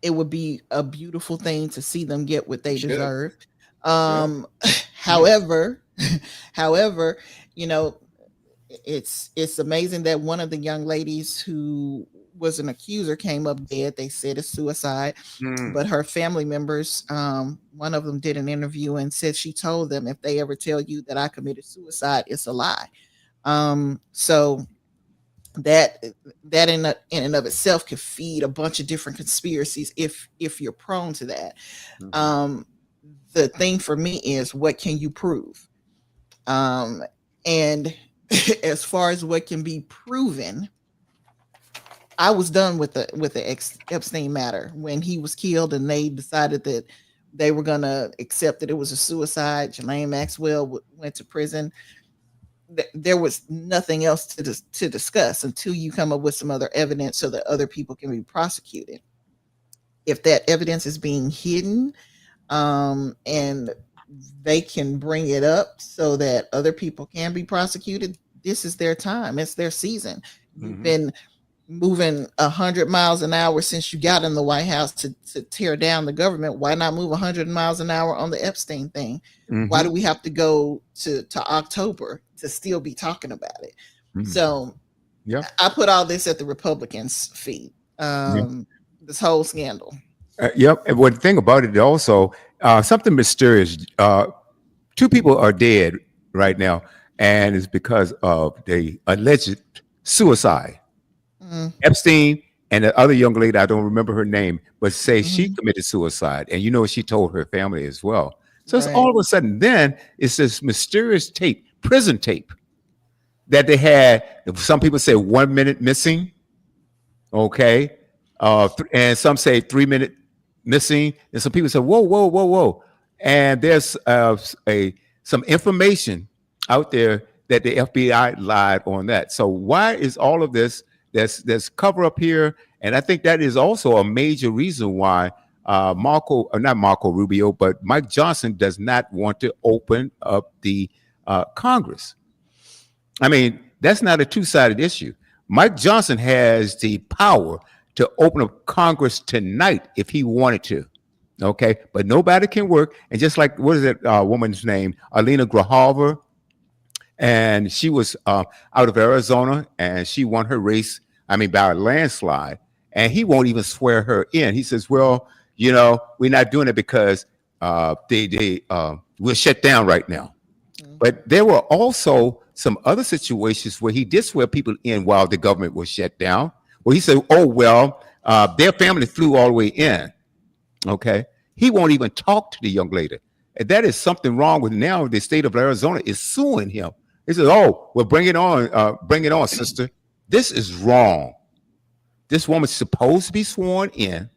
It would be a beautiful thing to see them get what they deserve. However, however, you know, it's amazing that one of the young ladies who was an accuser came up dead. They said it's suicide, but her family members, one of them did an interview and said she told them, if they ever tell you that I committed suicide, it's a lie. So that in and of itself could feed a bunch of different conspiracies if you're prone to that. The thing for me is, what can you prove? And as far as what can be proven, I was done with the Epstein matter when he was killed, and they decided that they were going to accept that it was a suicide. Jermaine Maxwell went to prison. There was nothing else to discuss until you come up with some other evidence so that other people can be prosecuted. If that evidence is being hidden, and they can bring it up so that other people can be prosecuted, this is their time. It's their season. You've been moving 100 miles an hour since you got in the White House to tear down the government. Why not move 100 miles an hour on the Epstein thing? Why do we have to go to October to still be talking about it? So I put all this at the Republicans' feet. This whole scandal. Yep. And one thing about it also, something mysterious. Two people are dead right now, and it's because of the alleged suicide. Epstein and the other young lady, I don't remember her name, but say she committed suicide. And you know, she told her family as well. So it's all of a sudden, then it's this mysterious tape, prison tape, that they had. Some people say 1 minute missing. Okay. And some say 3 minute missing. And some people say, whoa, whoa, whoa, whoa. And there's some information out there that the FBI lied on that. So why is all of this? There's cover up here, and I think that is also a major reason why not Marco Rubio, but Mike Johnson does not want to open up the Congress. I mean, that's not a two-sided issue. Mike Johnson has the power to open up Congress tonight if he wanted to. Okay, but nobody can work. And just like, what is that woman's name? Alina Grahalver. And she was out of Arizona, and she won her race, by a landslide. And he won't even swear her in. He says, well, you know, we're not doing it because we're shut down right now. But there were also some other situations where he did swear people in while the government was shut down. Well, he said, oh, well, their family flew all the way in. Okay. He won't even talk to the young lady. And that is something wrong with now. The state of Arizona is suing him. He says, oh, well, bring it on, sister. This is wrong. This woman's supposed to be sworn in.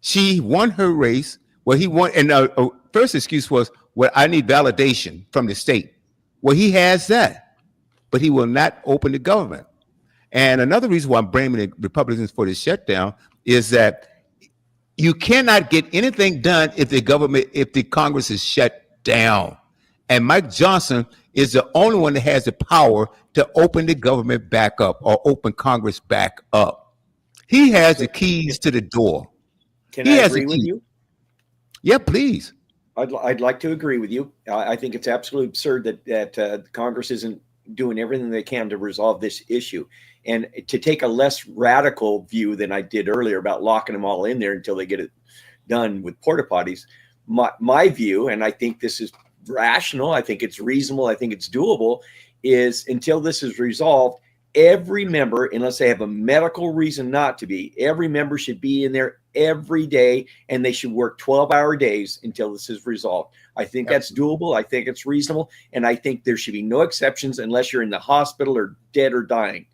She won her race. Well, he won. And first excuse was, well, I need validation from the state. Well, he has that, but he will not open the government. And another reason why I'm blaming the Republicans for the shutdown is that you cannot get anything done if the Congress is shut down. And Mike Johnson is the only one that has the power to open the government back up or open Congress back up. He has the keys to the door. Can I agree with you? Yeah, please. I'd like to agree with you. I think it's absolutely absurd that Congress isn't doing everything they can to resolve this issue. And to take a less radical view than I did earlier about locking them all in there until they get it done with porta potties, my view, and I think this is rational, I think it's reasonable, I think it's doable, is until this is resolved, every member, unless they have a medical reason not to be, every member should be in there every day, and they should work 12-hour days until this is resolved. I think that's doable. I think it's reasonable. And I think there should be no exceptions unless you're in the hospital or dead or dying.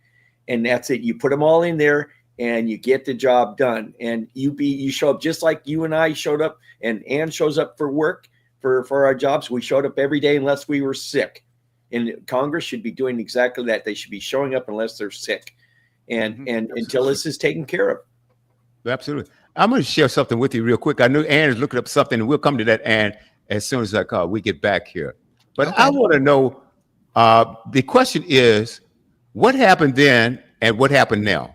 And that's it. You put them all in there and you get the job done. And you show up just like you and I showed up, and Ann shows up for work for our jobs. We showed up every day unless we were sick. And Congress should be doing exactly that. They should be showing up unless they're sick. And until this is taken care of. Absolutely. I'm going to share something with you real quick. I know Ann is looking up something, and we'll come to that, Ann, as soon as we get back here. But okay. I want to know, the question is, what happened then and what happened now?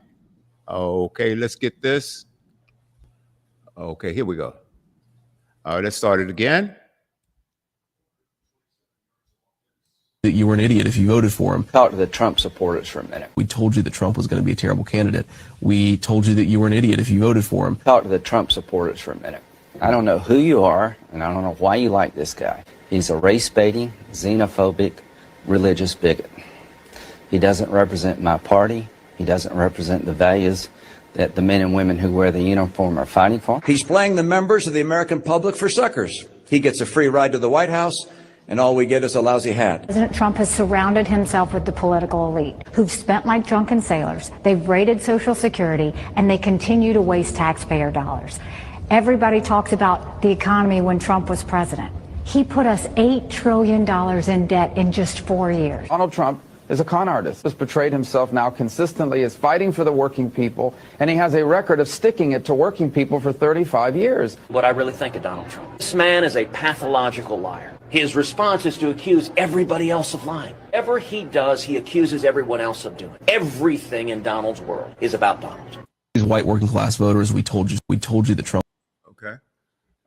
Okay, let's get this. Okay, here we go. All right, let's start it again. That you were an idiot if you voted for him. Talk to the Trump supporters for a minute. We told you that Trump was going to be a terrible candidate. We told you that you were an idiot if you voted for him. Talk to the Trump supporters for a minute. I don't know who you are, and I don't know why you like this guy. He's a race-baiting, xenophobic, religious bigot. He doesn't represent my party. He doesn't represent the values that the men and women who wear the uniform are fighting for. He's playing the members of the American public for suckers. He gets a free ride to the White House, and all we get is a lousy hat. President Trump has surrounded himself with the political elite who've spent like drunken sailors. They've raided Social Security, and they continue to waste taxpayer dollars. Everybody talks about the economy when Trump was president. He put us $8 trillion in debt in just 4 years. Donald Trump is a con artist, has portrayed himself now consistently as fighting for the working people, and he has a record of sticking it to working people for 35 years. What I really think of Donald Trump. This man is a pathological liar. His response is to accuse everybody else of lying. Whatever he does, he accuses everyone else of doing. Everything in Donald's world is about Donald. These white working class voters, we told you that Trump. Okay.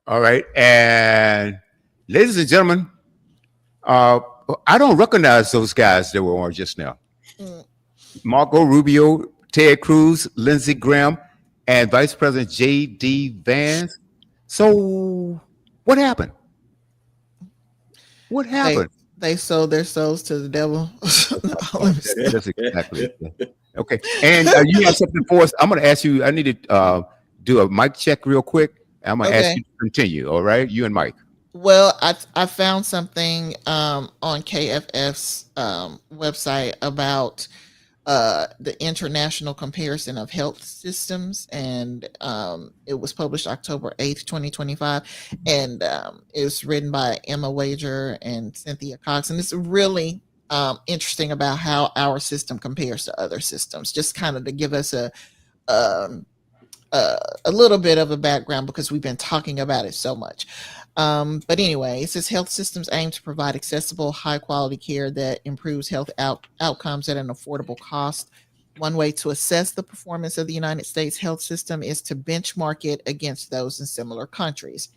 All right. And ladies and gentlemen, I don't recognize those guys that were on just now. Marco Rubio, Ted Cruz, Lindsey Graham, and Vice President J.D. Vance. So what happened? What happened? They sold their souls to the devil. That's exactly it. Okay. And you have something for us. I'm going to ask you, I need to do a mic check real quick. I'm going to ask you to continue. All right. You and Mike. Well, I found something on KFF's website about the international comparison of health systems, and it was published October 8th, 2025, and it's written by Emma Wager and Cynthia Cox, and it's really interesting about how our system compares to other systems, just kind of to give us a little bit of a background, because we've been talking about it so much. But anyway, it says health systems aim to provide accessible, high quality care that improves health outcomes at an affordable cost. One way to assess the performance of the United States health system is to benchmark it against those in similar countries.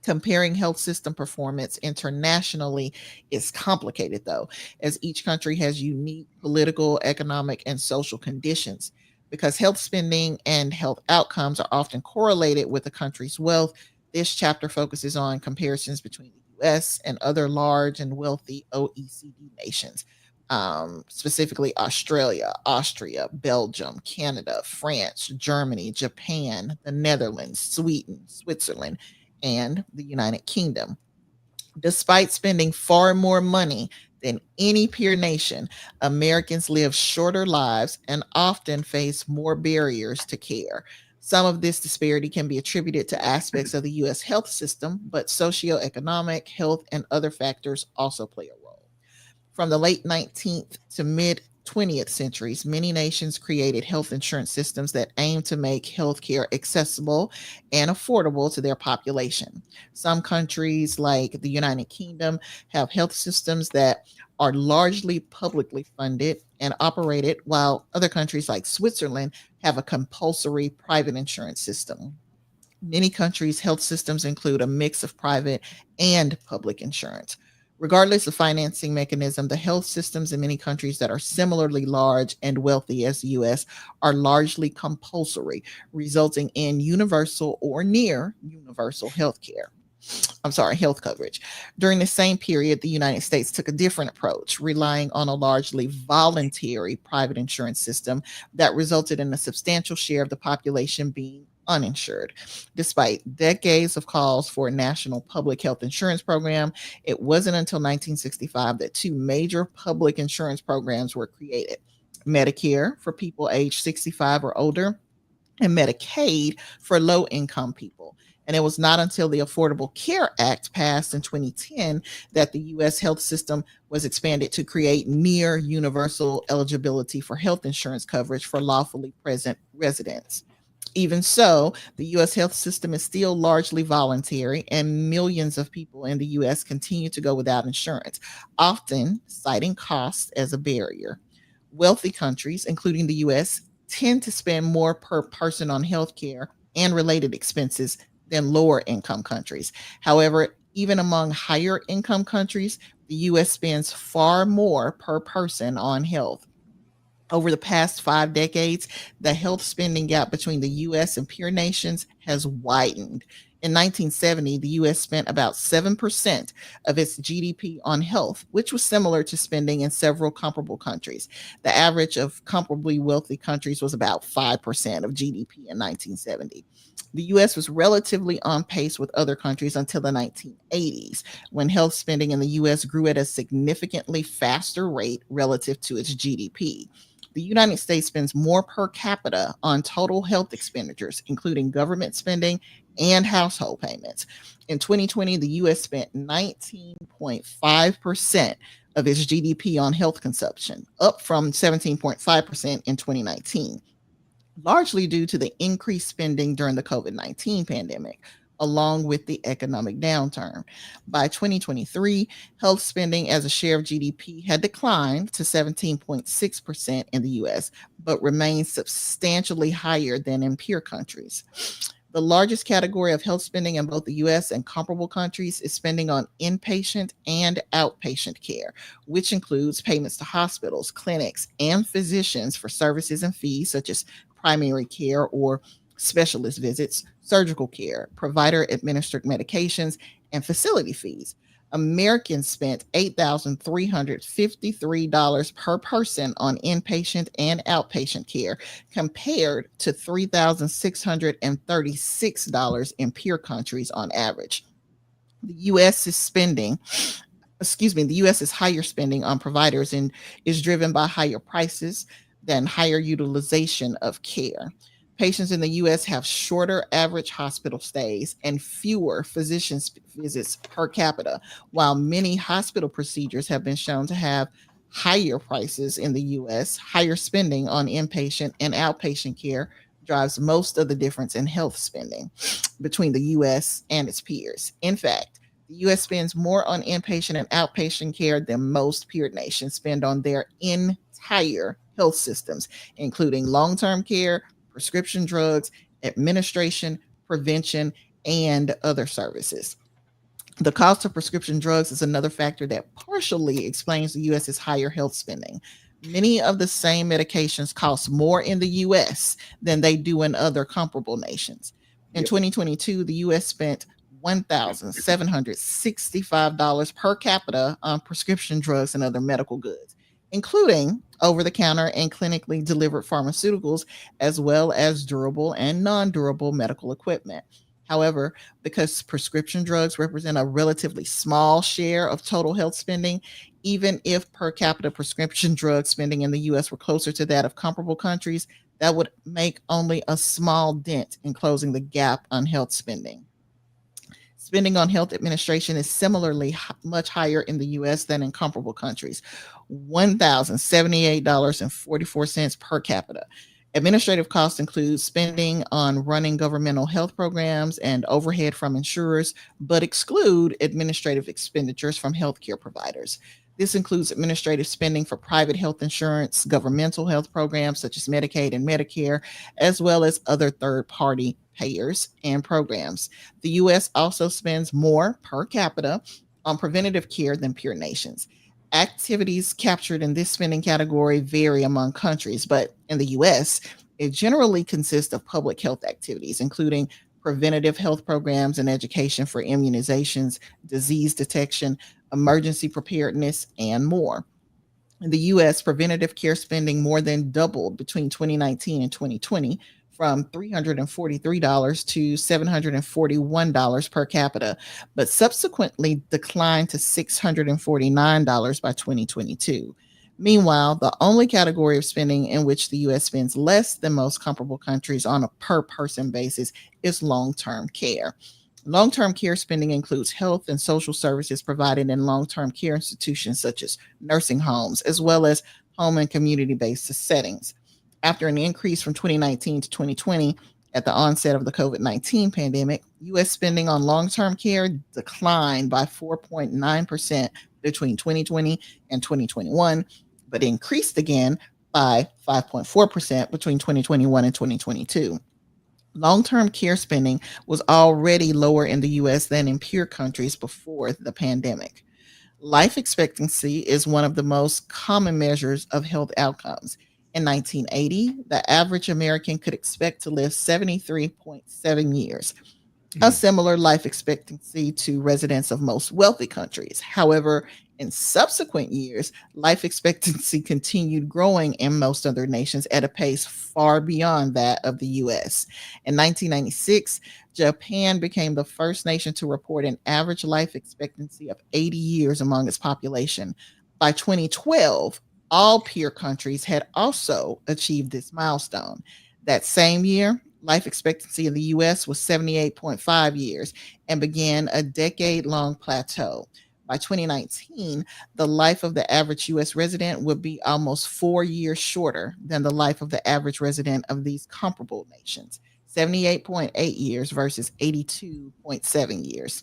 Comparing health system performance internationally is complicated, though, as each country has unique political, economic, and social conditions. Because health spending and health outcomes are often correlated with a country's wealth, this chapter focuses on comparisons between the U.S. and other large and wealthy OECD nations, specifically Australia, Austria, Belgium, Canada, France, Germany, Japan, the Netherlands, Sweden, Switzerland, and the United Kingdom. Despite spending far more money than any peer nation, Americans live shorter lives and often face more barriers to care. Some of this disparity can be attributed to aspects of the U.S. health system, but socioeconomic, health, and other factors also play a role. From the late 19th to mid 20th centuries, many nations created health insurance systems that aim to make healthcare accessible and affordable to their population. Some countries, like the United Kingdom, have health systems that are largely publicly funded and operated, while other countries like Switzerland have a compulsory private insurance system. Many countries' health systems include a mix of private and public insurance. Regardless of financing mechanism, the health systems in many countries that are similarly large and wealthy as the U.S. are largely compulsory, resulting in universal or near universal health coverage. During the same period, the United States took a different approach, relying on a largely voluntary private insurance system that resulted in a substantial share of the population being uninsured. Despite decades of calls for a national public health insurance program, it wasn't until 1965 that two major public insurance programs were created: Medicare for people aged 65 or older, and Medicaid for low-income people. And it was not until the Affordable Care Act passed in 2010 that the U.S. health system was expanded to create near universal eligibility for health insurance coverage for lawfully present residents. Even so, the U.S. health system is still largely voluntary, and millions of people in the U.S. continue to go without insurance, often citing costs as a barrier. Wealthy countries, including the U.S., tend to spend more per person on healthcare and related expenses than lower income countries. However, even among higher income countries, the US spends far more per person on health. Over the past 5 decades, the health spending gap between the US and peer nations has widened. In 1970, the US spent about 7% of its GDP on health, which was similar to spending in several comparable countries. The average of comparably wealthy countries was about 5% of GDP in 1970. The US was relatively on pace with other countries until the 1980s, when health spending in the US grew at a significantly faster rate relative to its GDP. The United States spends more per capita on total health expenditures, including government spending and household payments. In 2020, the US spent 19.5% of its GDP on health consumption, up from 17.5% in 2019, largely due to the increased spending during the COVID-19 pandemic, along with the economic downturn. By 2023, health spending as a share of GDP had declined to 17.6% in the US, but remains substantially higher than in peer countries. The largest category of health spending in both the US and comparable countries is spending on inpatient and outpatient care, which includes payments to hospitals, clinics, and physicians for services and fees such as primary care or specialist visits, surgical care, provider administered medications, and facility fees. Americans spent $8,353 per person on inpatient and outpatient care, compared to $3,636 in peer countries on average. The U.S.'s higher spending on providers and is driven by higher prices than higher utilization of care. Patients in the U.S. have shorter average hospital stays and fewer physician visits per capita, while many hospital procedures have been shown to have higher prices in the U.S. Higher spending on inpatient and outpatient care drives most of the difference in health spending between the U.S. and its peers. In fact, the U.S. spends more on inpatient and outpatient care than most peer nations spend on their entire health systems, including long-term care, prescription drugs, administration, prevention, and other services. The cost of prescription drugs is another factor that partially explains the U.S.'s higher health spending. Many of the same medications cost more in the U.S. than they do in other comparable nations. In 2022, the U.S. spent $1,765 per capita on prescription drugs and other medical goods, including over-the-counter and clinically delivered pharmaceuticals, as well as durable and non-durable medical equipment. However, because prescription drugs represent a relatively small share of total health spending, even if per capita prescription drug spending in the U.S. were closer to that of comparable countries, that would make only a small dent in closing the gap on health spending. Spending on health administration is similarly much higher in the U.S. than in comparable countries, $1,078.44 per capita. Administrative costs include spending on running governmental health programs and overhead from insurers, but exclude administrative expenditures from healthcare providers. This includes administrative spending for private health insurance, governmental health programs such as Medicaid and Medicare, as well as other third-party payers and programs. The U.S. also spends more per capita on preventative care than peer nations. Activities captured in this spending category vary among countries, but in the U.S., it generally consists of public health activities, including preventative health programs and education for immunizations, disease detection, emergency preparedness, and more. In the U.S., preventative care spending more than doubled between 2019 and 2020, from $343 to $741 per capita, but subsequently declined to $649 by 2022. Meanwhile, the only category of spending in which the U.S. spends less than most comparable countries on a per-person basis is long-term care. Long-term care spending includes health and social services provided in long-term care institutions such as nursing homes, as well as home and community-based settings. After an increase from 2019 to 2020 at the onset of the COVID-19 pandemic, U.S. spending on long-term care declined by 4.9% between 2020 and 2021, but increased again by 5.4% between 2021 and 2022. Long-term care spending was already lower in the US than in peer countries before the pandemic. Life expectancy is one of the most common measures of health outcomes. In 1980, the average American could expect to live 73.7 years, a similar life expectancy to residents of most wealthy countries. However, in subsequent years, life expectancy continued growing in most other nations at a pace far beyond that of the US. In 1996, Japan became the first nation to report an average life expectancy of 80 years among its population. By 2012, all peer countries had also achieved this milestone. That same year, life expectancy in the US was 78.5 years and began a decade-long plateau. By 2019, the life of the average US resident would be almost 4 years shorter than the life of the average resident of these comparable nations, 78.8 years versus 82.7 years.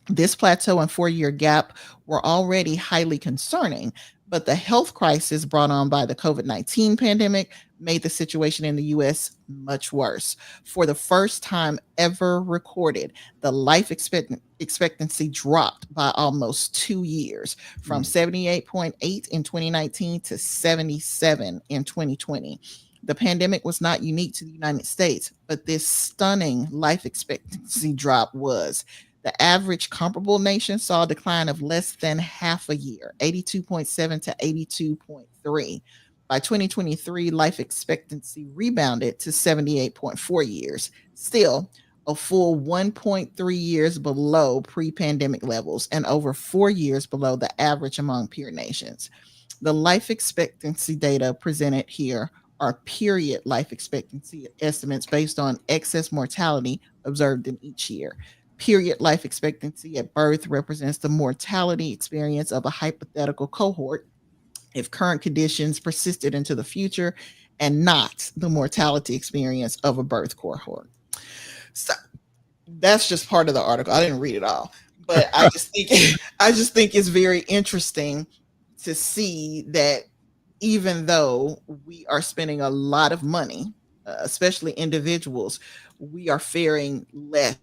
This plateau and 4-year gap were already highly concerning, but the health crisis brought on by the COVID-19 pandemic made the situation in the US much worse. For the first time ever recorded, the life expectancy dropped by almost 2 years, from 78.8 in 2019 to 77 in 2020. The pandemic was not unique to the United States, but this stunning life expectancy drop was. The average comparable nation saw a decline of less than half a year, 82.7 to 82.3. By 2023, life expectancy rebounded to 78.4 years, still a full 1.3 years below pre-pandemic levels and over 4 years below the average among peer nations. The life expectancy data presented here are period life expectancy estimates based on excess mortality observed in each year. Period life expectancy at birth represents the mortality experience of a hypothetical cohort if current conditions persisted into the future, and not the mortality experience of a birth cohort. So that's just part of the article. I didn't read it all, but I just think it's very interesting to see that even though we are spending a lot of money, especially individuals, we are faring less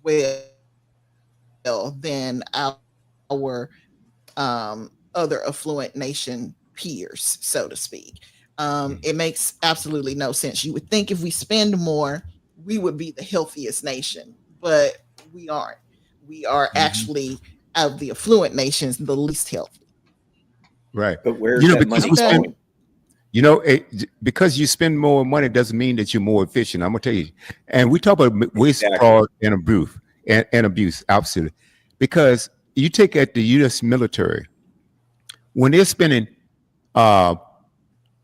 well than our other affluent nation peers, so to speak. It makes absolutely no sense. You would think if we spend more, we would be the healthiest nation, but we aren't. We are actually, out of the affluent nations, the least healthy. Right. But where's that money going? Because you spend more money doesn't mean that you're more efficient. I'm gonna tell you. And we talk about waste, fraud, and abuse, absolutely. Because you take at the U.S. military, when they're spending $20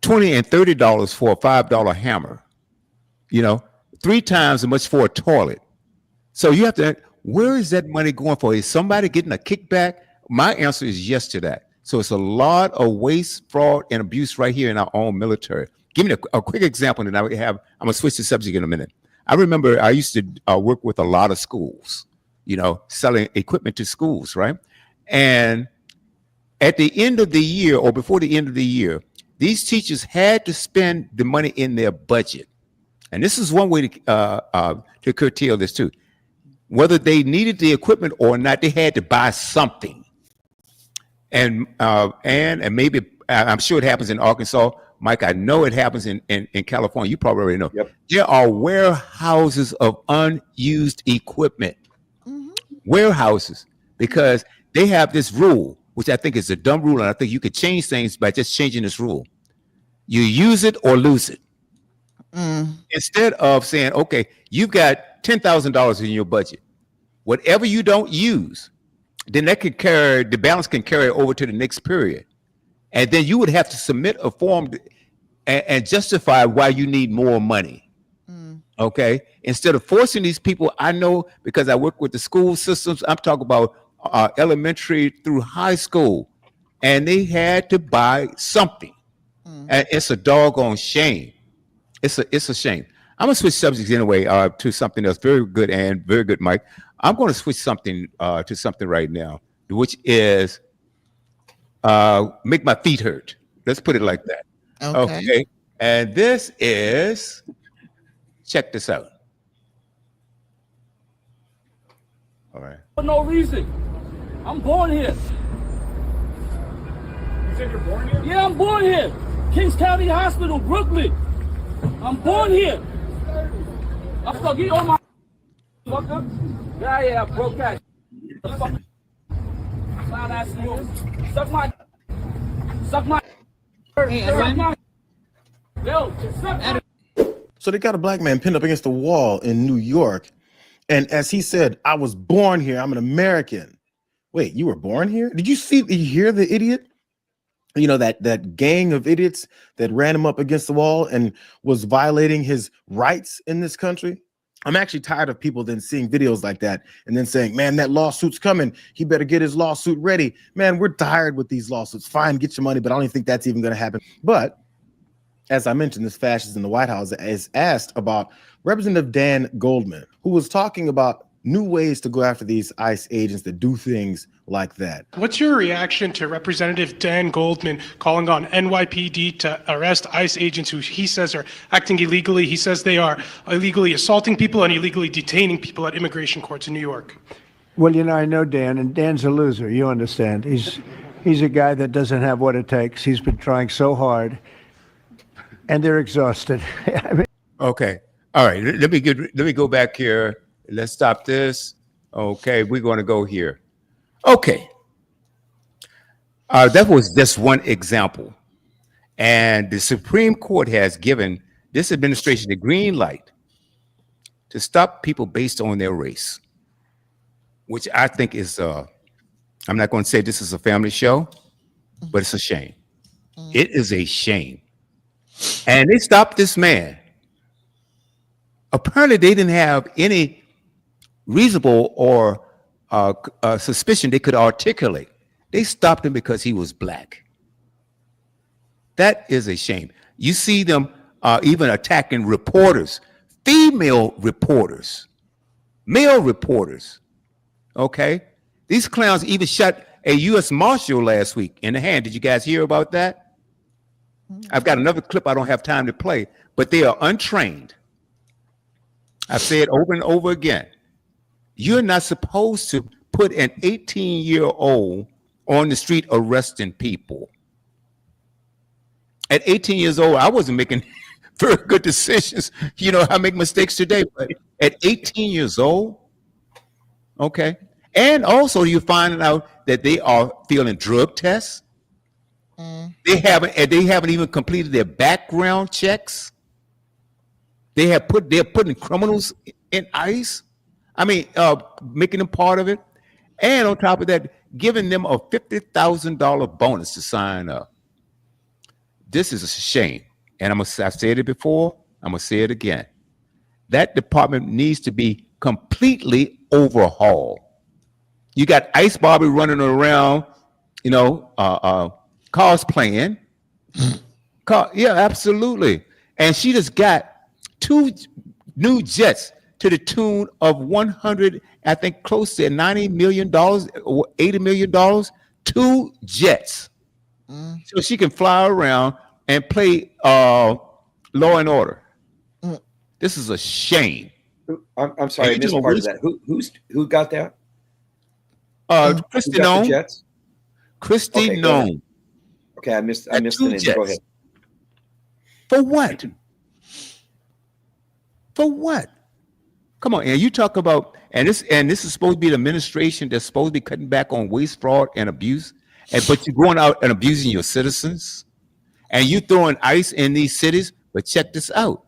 and $30 for a $5 hammer, 3 times as much for a toilet. So you have to. Where is that money going for? Is somebody getting a kickback? My answer is yes to that. So it's a lot of waste, fraud, and abuse right here in our own military. Give me a quick example, and I'm gonna switch the subject in a minute. I remember I used to work with a lot of schools, selling equipment to schools, right? And at the end of the year, or before the end of the year, these teachers had to spend the money in their budget. And this is one way to curtail this too. Whether they needed the equipment or not, they had to buy something. And maybe I'm sure it happens in Arkansas, Mike. I know it happens in California. You probably already know. Yep. There are warehouses of unused equipment, warehouses, because they have this rule, which I think is a dumb rule, and I think you could change things by just changing this rule. You use it or lose it. Instead of saying, okay, you've got $10,000 in your budget, whatever you don't use, then the balance can carry over to the next period. And then you would have to submit a form and justify why you need more money. Okay. Instead of forcing these people, I know because I work with the school systems, I'm talking about elementary through high school, and they had to buy something. And it's a doggone shame. It's a shame. I'm gonna switch subjects anyway to something else very good, Mike. I'm going to switch something to something right now, which is make my feet hurt. Let's put it like that. Okay. And this is, check this out. All right. For no reason. I'm born here. You said you're born here? Yeah, I'm born here. Kings County Hospital, Brooklyn. I'm born here. I'm gonna get on my fucker. Yeah, broke that. Suck my. Yo, suck. So they got a black man pinned up against the wall in New York. And as he said, I was born here. I'm an American. Wait, you were born here? Did you hear the idiot? You know, that gang of idiots that ran him up against the wall and was violating his rights in this country? I'm actually tired of people then seeing videos like that and then saying, man, that lawsuit's coming. He better get his lawsuit ready. Man, we're tired with these lawsuits. Fine, get your money, but I don't even think that's even going to happen. But as I mentioned, this fascist in the White House is asked about Representative Dan Goldman, who was talking about new ways to go after these ICE agents that do things like that. What's your reaction to Representative Dan Goldman calling on NYPD to arrest ICE agents who he says are acting illegally? He says they are illegally assaulting people and illegally detaining people at immigration courts in New York. Well, you know, I know Dan, and Dan's a loser. You understand. He's a guy that doesn't have what it takes. He's been trying so hard, and they're exhausted. I mean, okay. All right. Let me go back here. Let's stop this. Okay, we're going to go here. Okay. That was just one example. And the Supreme Court has given this administration the green light to stop people based on their race, which I think is, I'm not going to say this is a family show, but it's a shame. It is a shame. And they stopped this man. Apparently, they didn't have any reasonable or suspicion they could articulate. They stopped him because he was black. That is a shame. You see them even attacking reporters, female reporters, male reporters. Okay? These clowns even shot a U.S. Marshal last week in the hand. Did you guys hear about that? I've got another clip I don't have time to play, but they are untrained. I've said over and over again, you're not supposed to put an 18-year-old on the street arresting people. At 18 years old, I wasn't making very good decisions. You know, I make mistakes today, but at 18 years old, okay. And also you're finding out that they are failing drug tests. They haven't even completed their background checks. They're putting criminals in ICE. I mean, making them part of it. And on top of that, giving them a $50,000 bonus to sign up. This is a shame. And I've said it before, I'm going to say it again. That department needs to be completely overhauled. You got Ice Barbie running around, you know, cosplaying. Yeah, absolutely. And she just got 2 new jets to the tune of 100, I think close to $90 million or $80 million, 2 jets. So she can fly around and play law and order. This is a shame. I'm sorry, I missed part of that. Who got that? Christy Nome. Christy Nome. Okay, I missed the name. Go ahead. For what? For what? Come on, and you talk about, and this is supposed to be the administration that's supposed to be cutting back on waste, fraud, and abuse, but you're going out and abusing your citizens, and you throwing ICE in these cities. But check this out.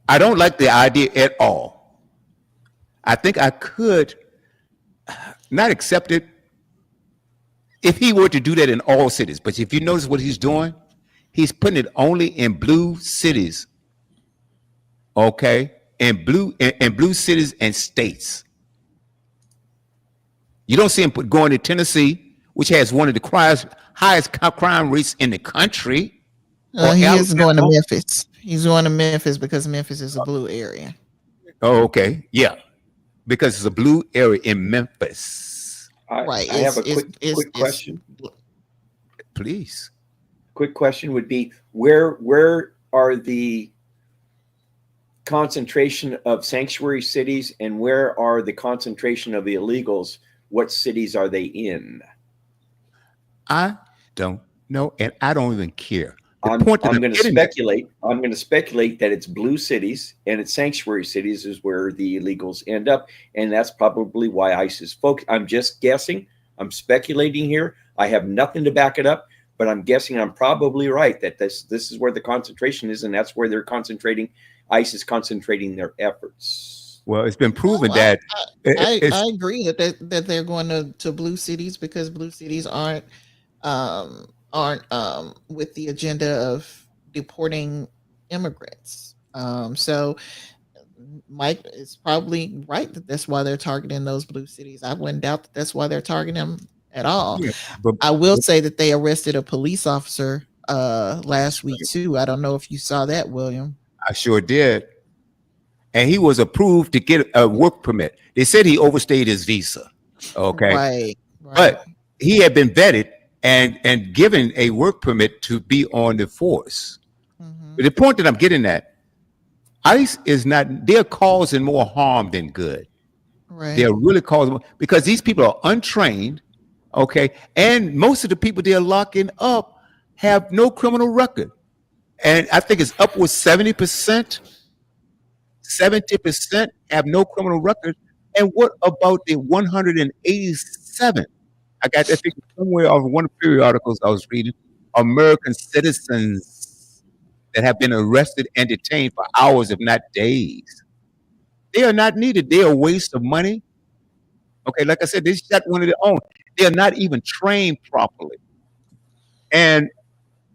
I don't like the idea at all. I think I could not accept it if he were to do that in all cities. But if you notice what he's doing, he's putting it only in blue cities. Okay, in blue cities and states. You don't see him going to Tennessee, which has one of the highest crime rates in the country. He is going to Memphis. He's going to Memphis because Memphis is a blue area. Oh, okay, yeah, because it's a blue area in Memphis. Right. I have a It's quick question. Please. Quick question would be where are the concentration of sanctuary cities and where are the concentration of the illegals? What cities are they in? I don't know, and I don't even care. I'm going to speculate. I'm going to speculate that it's blue cities and it's sanctuary cities is where the illegals end up, and that's probably why ICE is focused. I'm just guessing. I'm speculating here. I have nothing to back it up, but I'm guessing I'm probably right that this is where the concentration is, and that's where they're concentrating. ICE is concentrating their efforts. Well, it's been proven that I agree that they're going to blue cities because blue cities aren't with the agenda of deporting immigrants. So Mike is probably right that that's why they're targeting those blue cities. I wouldn't doubt that that's why they're targeting them at all. Yeah, but I will say that they arrested a police officer last week too. I don't know if you saw that, William. I sure did. And he was approved to get a work permit. They said he overstayed his visa. Okay. Right. But he had been vetted and given a work permit to be on the force. But the point that I'm getting at, ICE is not, they're causing more harm than good. Right. They're really causing, because these people are untrained, okay? And most of the people they're locking up have no criminal record. And I think it's upwards 70% have no criminal record. And what about the 187? I got that figure somewhere off of one of the periodicals I was reading. American citizens that have been arrested and detained for hours, if not days. They are not needed. They are a waste of money. Okay, like I said, they shot one of their own. They are not even trained properly. And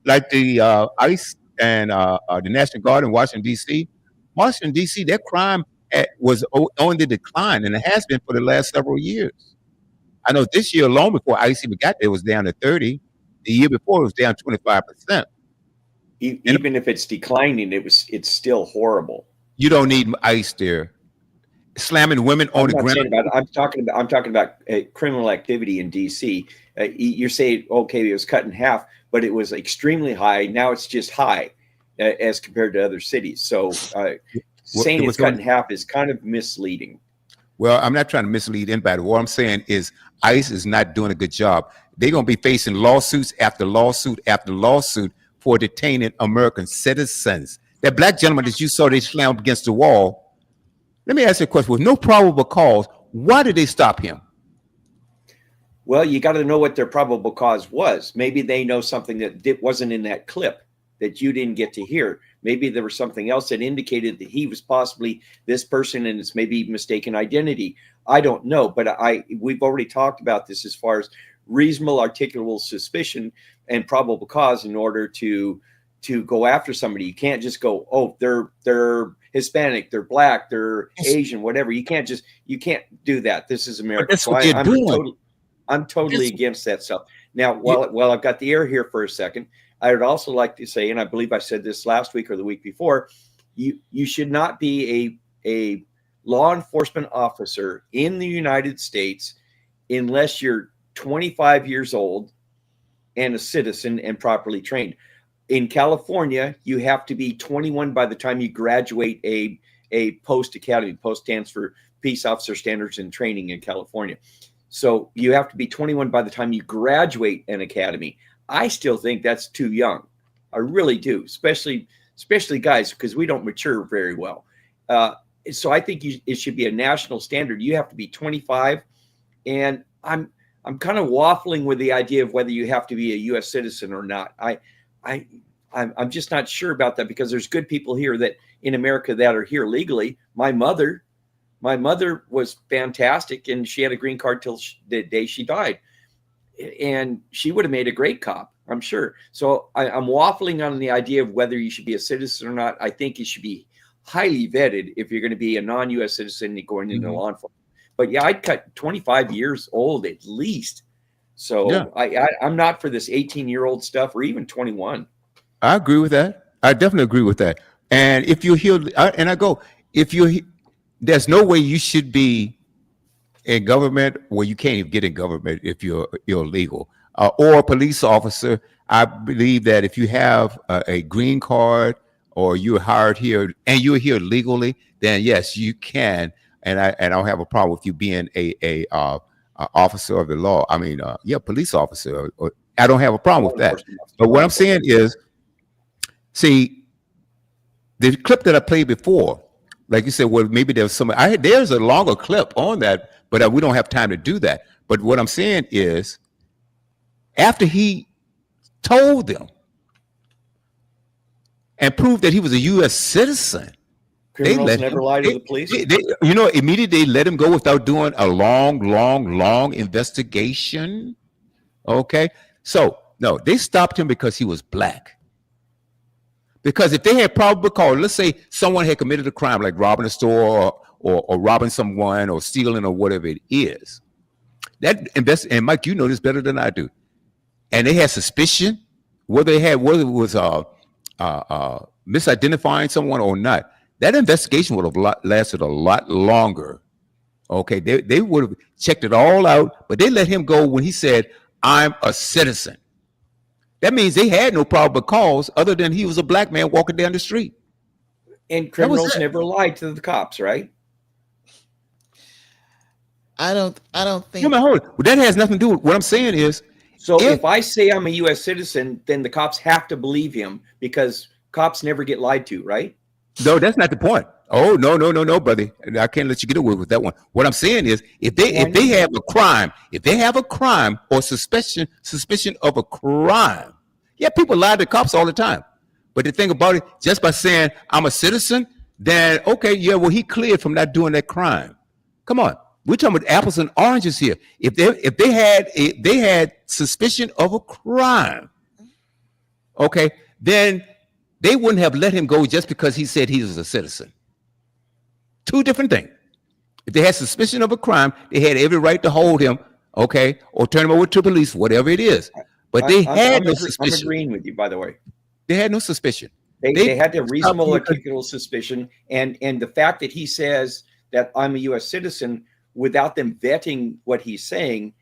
like the ICE and the National Guard in Washington, D.C., their crime was on the decline, and it has been for the last several years. I know this year alone, before ICE even got there, it was down to 30. The year before, it was down 25%. Even if it's declining, it's still horrible. You don't need ICE there. Slamming women on the ground. I'm talking about criminal activity in D.C. You're saying, okay, it was cut in half, but it was extremely high. Now it's just high as compared to other cities. So saying it's cut in half is kind of misleading. Well, I'm not trying to mislead anybody. What I'm saying is ICE is not doing a good job. They're going to be facing lawsuits after lawsuit after lawsuit for detaining American citizens. That black gentleman that you saw, they slammed against the wall. Let me ask you a question. With no probable cause, why did they stop him? Well, you got to know what their probable cause was. Maybe they know something that wasn't in that clip that you didn't get to hear. Maybe there was something else that indicated that he was possibly this person and it's maybe mistaken identity. I don't know, but we've already talked about this as far as reasonable articulable suspicion and probable cause in order to go after somebody. You can't just go, oh, they're Hispanic, they're black, they're Asian, whatever. You can't do that. This is America. That's what they're doing. I'm totally against that stuff. Now, while I've got the air here for a second, I would also like to say, and I believe I said this last week or the week before, you should not be a law enforcement officer in the United States unless you're 25 years old and a citizen and properly trained. In California, you have to be 21 by the time you graduate a post academy. Post stands for Peace Officer Standards and Training in California. So you have to be 21 by the time you graduate an academy. I still think that's too young. I really do, especially guys, because we don't mature very well. So I think it should be a national standard. You have to be 25, and I'm kind of waffling with the idea of whether you have to be a U.S. citizen or not. I'm just not sure about that, because there's good people here that in America that are here legally. My mother was fantastic, and she had a green card till the day she died, and she would have made a great cop, I'm sure. So I'm waffling on the idea of whether you should be a citizen or not. I think you should be highly vetted if you're going to be a non-U.S. citizen going into law enforcement. But yeah, I'd cut 25 years old at least. So yeah. I'm not for this 18-year-old stuff, or even 21. I agree with that. I definitely agree with that. And if you're here, there's no way you should be in government, well, you can't even get in government if you're illegal. Or a police officer, I believe that if you have a green card or you're hired here and you're here legally, then yes, you can. And I don't have a problem with you being a officer of the law. I mean, police officer. I don't have a problem with that. But what I'm saying is, see, the clip that I played before, like you said, well, maybe there's there's a longer clip on that, but we don't have time to do that. But what I'm saying is, after he told them and proved that he was a U.S. citizen, Criminals never lie to the police. Immediately they let him go without doing a long investigation. Okay, so no, they stopped him because he was black. Because if they had probable cause, let's say someone had committed a crime like robbing a store or robbing someone or stealing or whatever it is, and Mike, you know this better than I do. And they had suspicion, whether it was misidentifying someone or not. That investigation would have lasted a lot longer. Okay, they would have checked it all out, but they let him go when he said, "I'm a citizen." That means they had no probable cause other than he was a black man walking down the street. And criminals never lied to the cops, right? I don't think. No, hold on. That has nothing to do with what I'm saying is. So if I say I'm a U.S. citizen, then the cops have to believe him because cops never get lied to, right? No, that's not the point. Oh, no, buddy. I can't let you get away with that one. What I'm saying is, if they have a crime or suspicion of a crime, yeah, people lie to cops all the time. But the thing about it, just by saying I'm a citizen, then okay, yeah, well, he cleared from not doing that crime. Come on, we're talking about apples and oranges here. If they had suspicion of a crime, okay, then they wouldn't have let him go just because he said he was a citizen. Two different things. If they had suspicion of a crime, they had every right to hold him, okay, or turn him over to police, whatever it is. But they had no suspicion. I'm agreeing with you, by the way. They had no suspicion. They had a reasonable articulable suspicion, and the fact that he says that I'm a U.S. citizen without them vetting what he's saying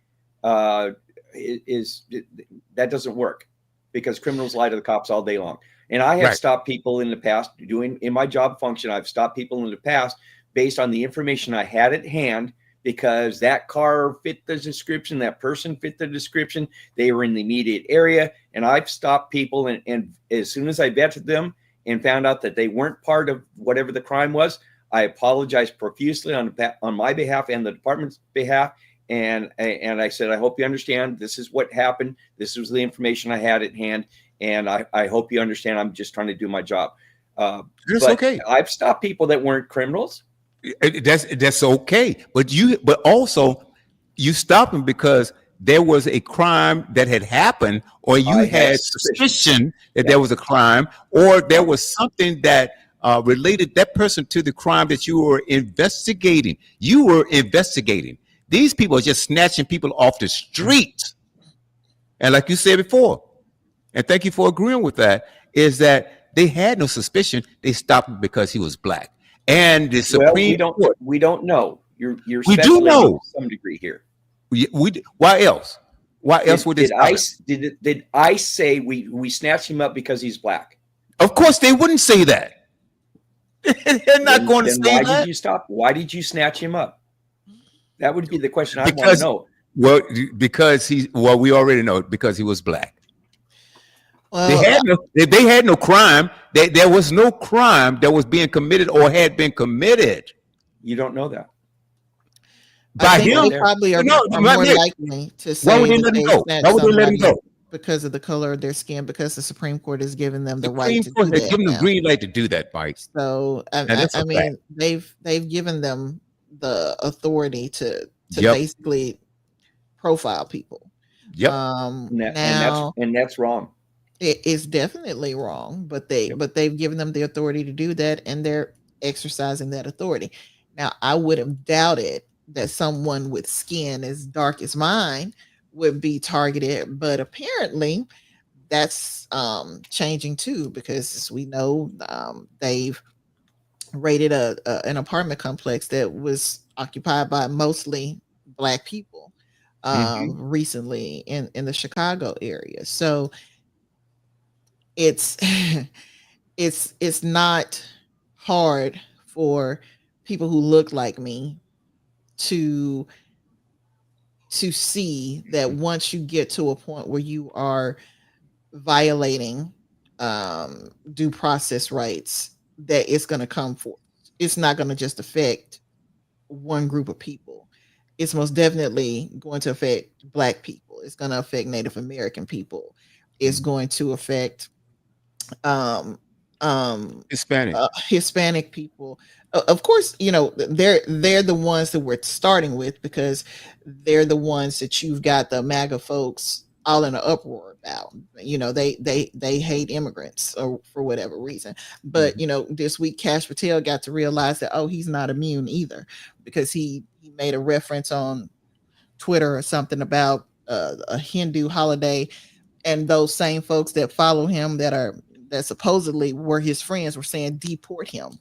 that doesn't work, because criminals lie to the cops all day long. And I have stopped people in the past in my job function. I've stopped people in the past based on the information I had at hand, because that car fit the description, that person fit the description, they were in the immediate area. And I've stopped people, and as soon as I vetted them and found out that they weren't part of whatever the crime was, I apologized profusely on my behalf and the department's behalf. And I said, I hope you understand, this is what happened. This was the information I had at hand. And I hope you understand, I'm just trying to do my job. It's okay. I've stopped people that weren't criminals. That's okay. But also you stop them because there was a crime that had happened, or you had suspicion that there was a crime, or there was something that related that person to the crime that you were investigating. You were investigating. These people are just snatching people off the street. And like you said before, and thank you for agreeing with that, is that they had no suspicion. They stopped him because he was black. And the Supreme Court. We don't know. You're we do know to some degree here. Why else? Why else would this? Did I say we snatched him up because he's black? Of course, they wouldn't say that. They're not going to say that. Why did you stop? Why did you snatch him up? That would be the question I want to know. Well, because we already know, because he was black. Well, they had no crime. There was no crime that was being committed or had been committed. You don't know that. I think they probably are more likely to say why would they let him go? Why would they let him go? Because of the color of their skin, because the Supreme Court has given them the right to do that. They've given them the green light to do that, Mike. So I mean, they've given them the authority to basically profile people. Yep. And that's wrong. It is definitely wrong, but they've given them the authority to do that, and they're exercising that authority. Now, I would have doubted that someone with skin as dark as mine would be targeted, but apparently that's changing too, because as we know, they've raided an apartment complex that was occupied by mostly Black people recently in the Chicago area. So it's it's not hard for people who look like me to see that once you get to a point where you are violating due process rights, that it's going to come forth. It's not going to just affect one group of people. It's most definitely going to affect Black people. It's going to affect Native American people. It's going to affect Hispanic people. Of course, you know, they're the ones that we're starting with, because they're the ones that you've got the MAGA folks all in an uproar about. You know, they hate immigrants, or for whatever reason. But you know, this week Cash Patel got to realize that, oh, he's not immune either, because he made a reference on Twitter or something about a Hindu holiday, and those same folks that follow him that supposedly were his friends were saying deport him.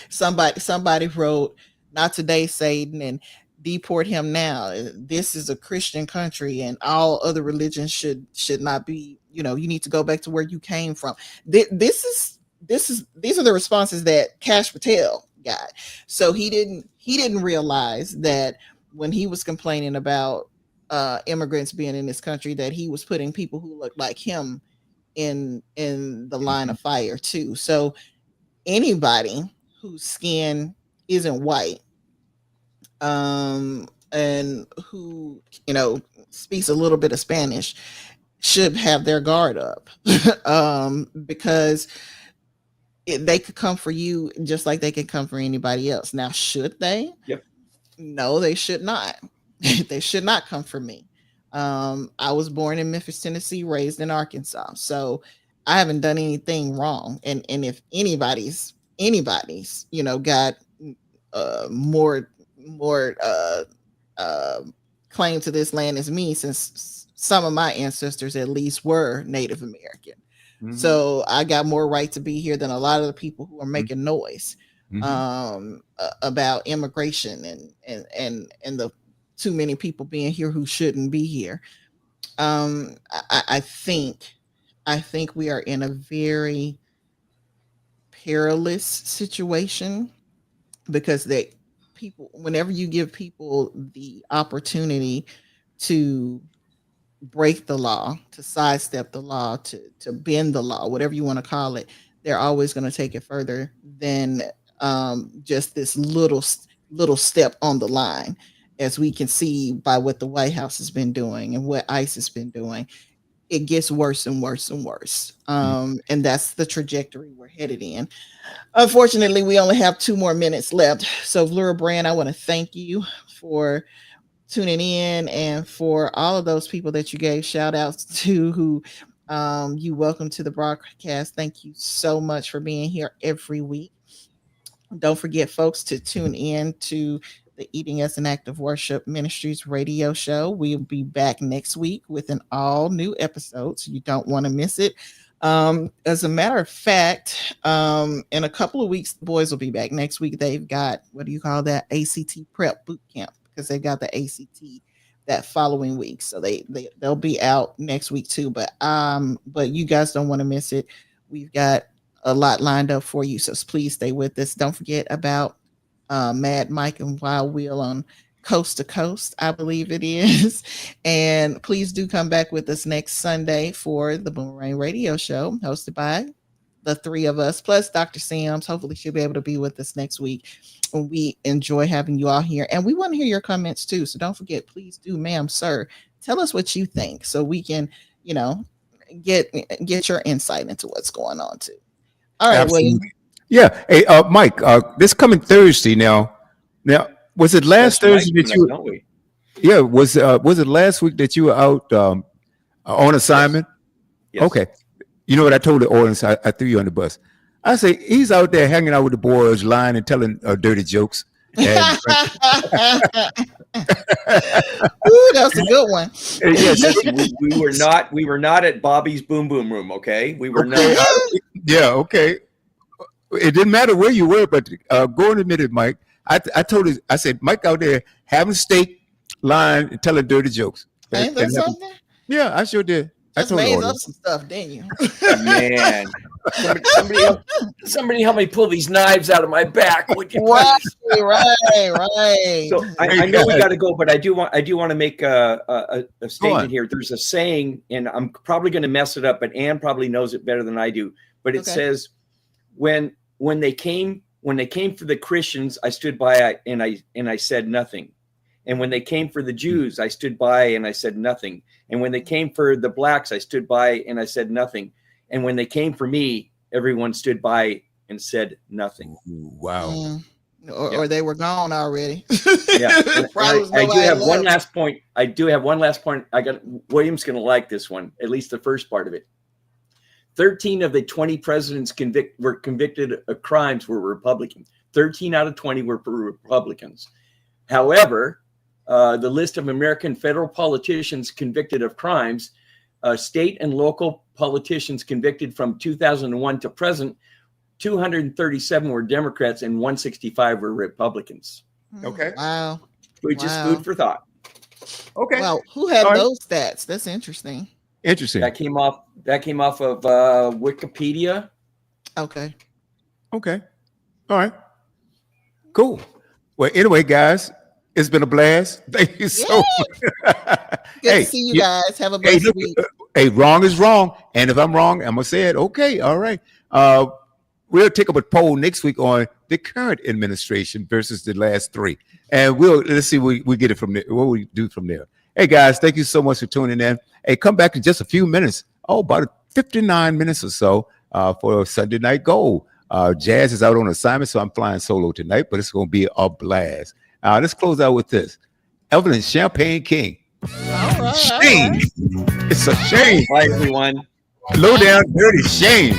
Somebody wrote, "Not today, Satan," and deport him now. This is a Christian country, and all other religions should not be. You know, you need to go back to where you came from. These are the responses that Cash Patel got. So he didn't realize that when he was complaining about immigrants being in this country, that he was putting people who look like him in the line of fire too. So anybody whose skin isn't white, and who, you know, speaks a little bit of Spanish, should have their guard up, because they could come for you just like they can come for anybody else. Now, should they? Yep. No, they should not. They should not come for me. I was born in Memphis, Tennessee, raised in Arkansas, so I haven't done anything wrong. And if anybody's, you know, got more claim to this land as me, since some of my ancestors at least were Native American. So I got more right to be here than a lot of the people who are making noise about immigration and the too many people being here who shouldn't be here. I think we are in a very perilous situation, because whenever you give people the opportunity to break the law, to sidestep the law, to bend the law, whatever you want to call it, they're always going to take it further than just this little step on the line, as we can see by what the White House has been doing and what ICE has been doing. It gets worse and worse and worse. And that's the trajectory we're headed in. Unfortunately, we only have 2 more minutes left. So, Laura Brand, I want to thank you for tuning in, and for all of those people that you gave shout outs to, who you welcome to the broadcast. Thank you so much for being here every week. Don't forget, folks, to tune in to the Eating as an Act of Worship Ministries radio show. We'll be back next week with an all new episode, so you don't want to miss it. As a matter of fact, in a couple of weeks, the boys will be back. Next week, they've got, what do you call that? ACT prep boot camp, because they got the ACT that following week. So they'll be out next week too. But you guys don't want to miss it. We've got a lot lined up for you, so please stay with us. Don't forget about Mad Mike and Wild Wheel on Coast to Coast, I believe it is. And please do come back with us next Sunday for the Boomerang Radio Show, hosted by the 3 of us, plus Dr. Sims. Hopefully she'll be able to be with us next week. And we enjoy having you all here. And we want to hear your comments too. So don't forget, please do, ma'am, sir, tell us what you think, so we can, you know, get your insight into what's going on too. All right, William. Yeah. Hey, Mike, this coming Thursday now, was it last Thursday that you? Yeah, was it last week that you were out on assignment? Yes. Okay. You know what I told the audience? I threw you on the bus. I say he's out there hanging out with the boys, lying and telling dirty jokes. And, ooh, that's a good one. Yes, we were not at Bobby's Boom Boom Room. Okay, we were not. Yeah. Okay. It didn't matter where you were, but go in a minute, Mike. I told him, I said, Mike out there having steak, lying, and telling dirty jokes. Ain't that something? Yeah, I sure did. Just I told made him. up some stuff, didn't you? Man, somebody help me pull these knives out of my back. Would you Right. So I know we got to go, but I do want to make a statement here. There's a saying, and I'm probably going to mess it up, but Ann probably knows it better than I do. But it says, when they came for the Christians, I stood by and I said nothing. And when they came for the Jews, I stood by and I said nothing. And when they came for the blacks, I stood by and I said nothing. And when they came for me, everyone stood by and said nothing. Wow. Or they were gone already. Yeah. I do have one last point. I got William's going to like this one, at least the first part of it. 13 of the 20 presidents were convicted of crimes were Republican. 13 out of 20 were Republicans. However, the list of American federal politicians convicted of crimes, state and local politicians convicted from 2001 to present, 237 were Democrats and 165 were Republicans. Okay. Wow. Which is food for thought. Okay. Well, who had those stats? That's interesting. Interesting. That came off of Wikipedia. Okay. Okay. All right. Cool. Well, anyway, guys, it's been a blast. Thank you so much. Good to see you guys. Have a blessed week. Hey, wrong is wrong. And if I'm wrong, I'm going to say it. Okay. All right. We'll take up a poll next week on the current administration versus the last three. And let's see we get it from there. What we do from there. Hey, guys, thank you so much for tuning in. Hey, come back in just a few minutes. About 59 minutes or so for Sunday Night Gold. Jazz is out on assignment, so I'm flying solo tonight, but it's going to be a blast. Let's close out with this. Evelyn Champagne King. All right. Shame. It's a shame. Bye, everyone. Low down, dirty shame.